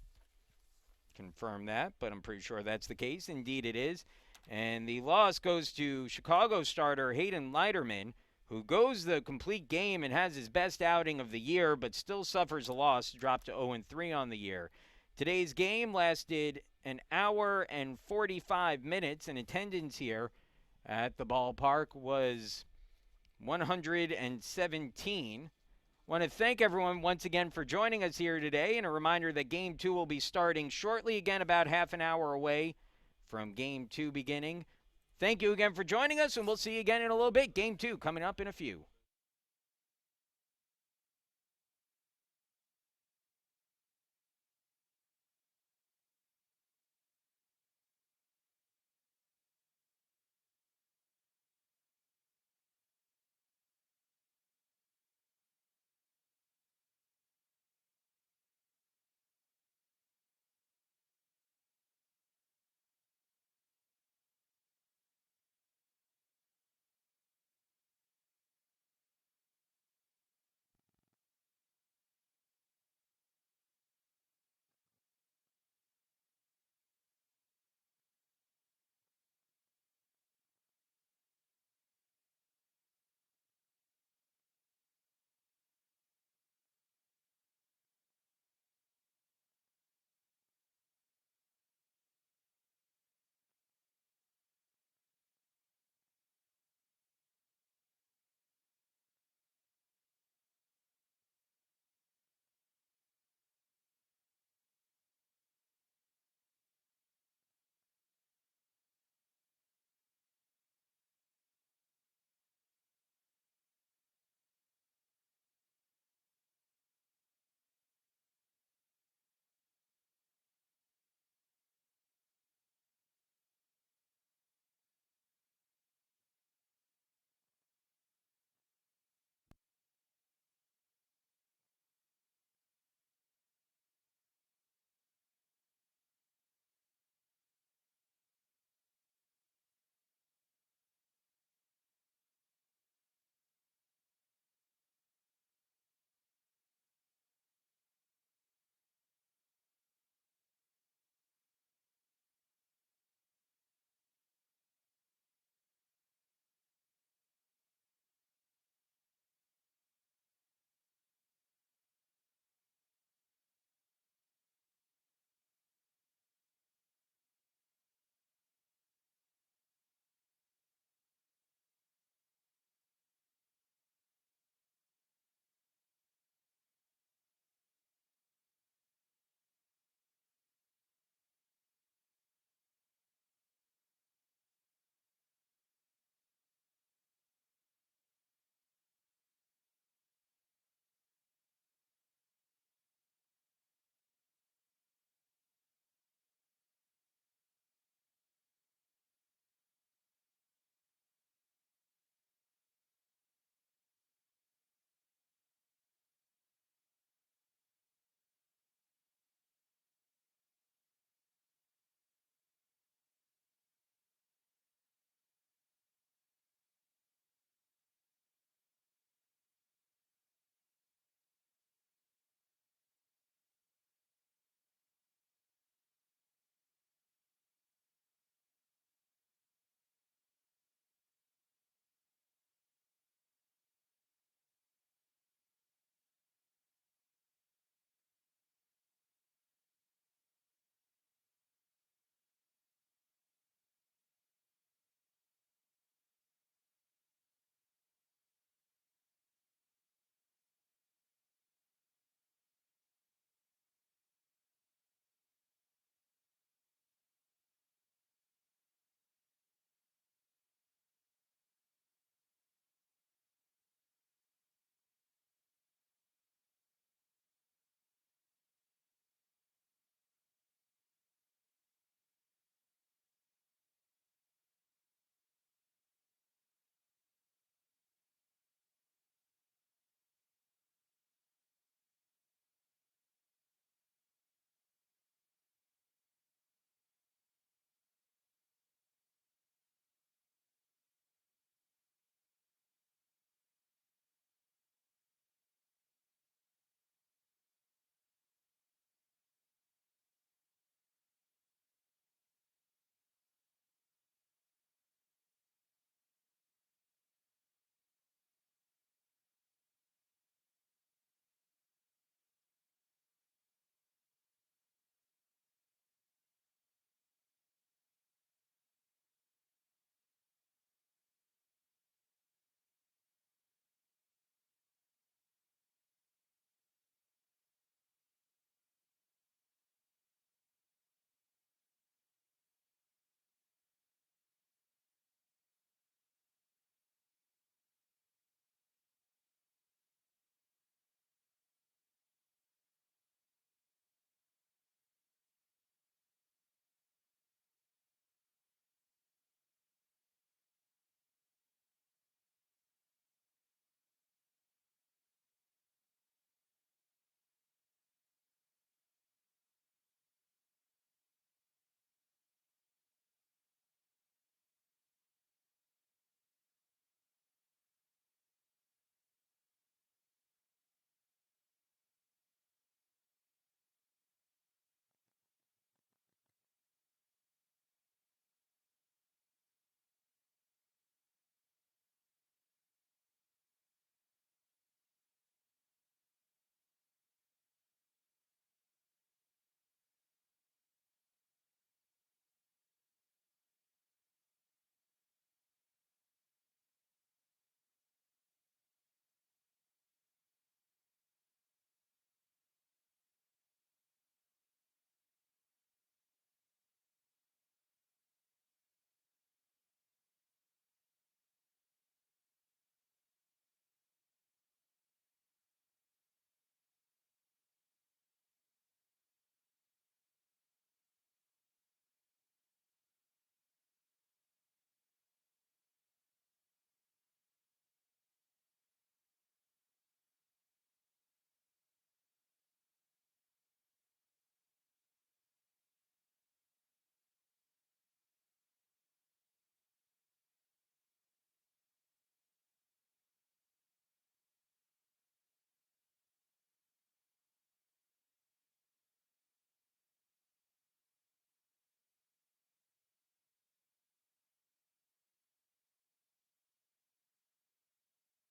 Confirm that, but I'm pretty sure that's the case. Indeed it is. And the loss goes to Chicago starter Hayden Leiterman, who goes the complete game and has his best outing of the year, but still suffers a loss, dropped to 0-3 on the year. Today's game lasted an hour and 45 minutes, and attendance here at the ballpark was 117. Want to thank everyone once again for joining us here today, and a reminder that Game 2 will be starting shortly, again about half an hour away from Game 2 beginning. Thank you again for joining us, and we'll see you again in a little bit. Game 2 coming up in a few.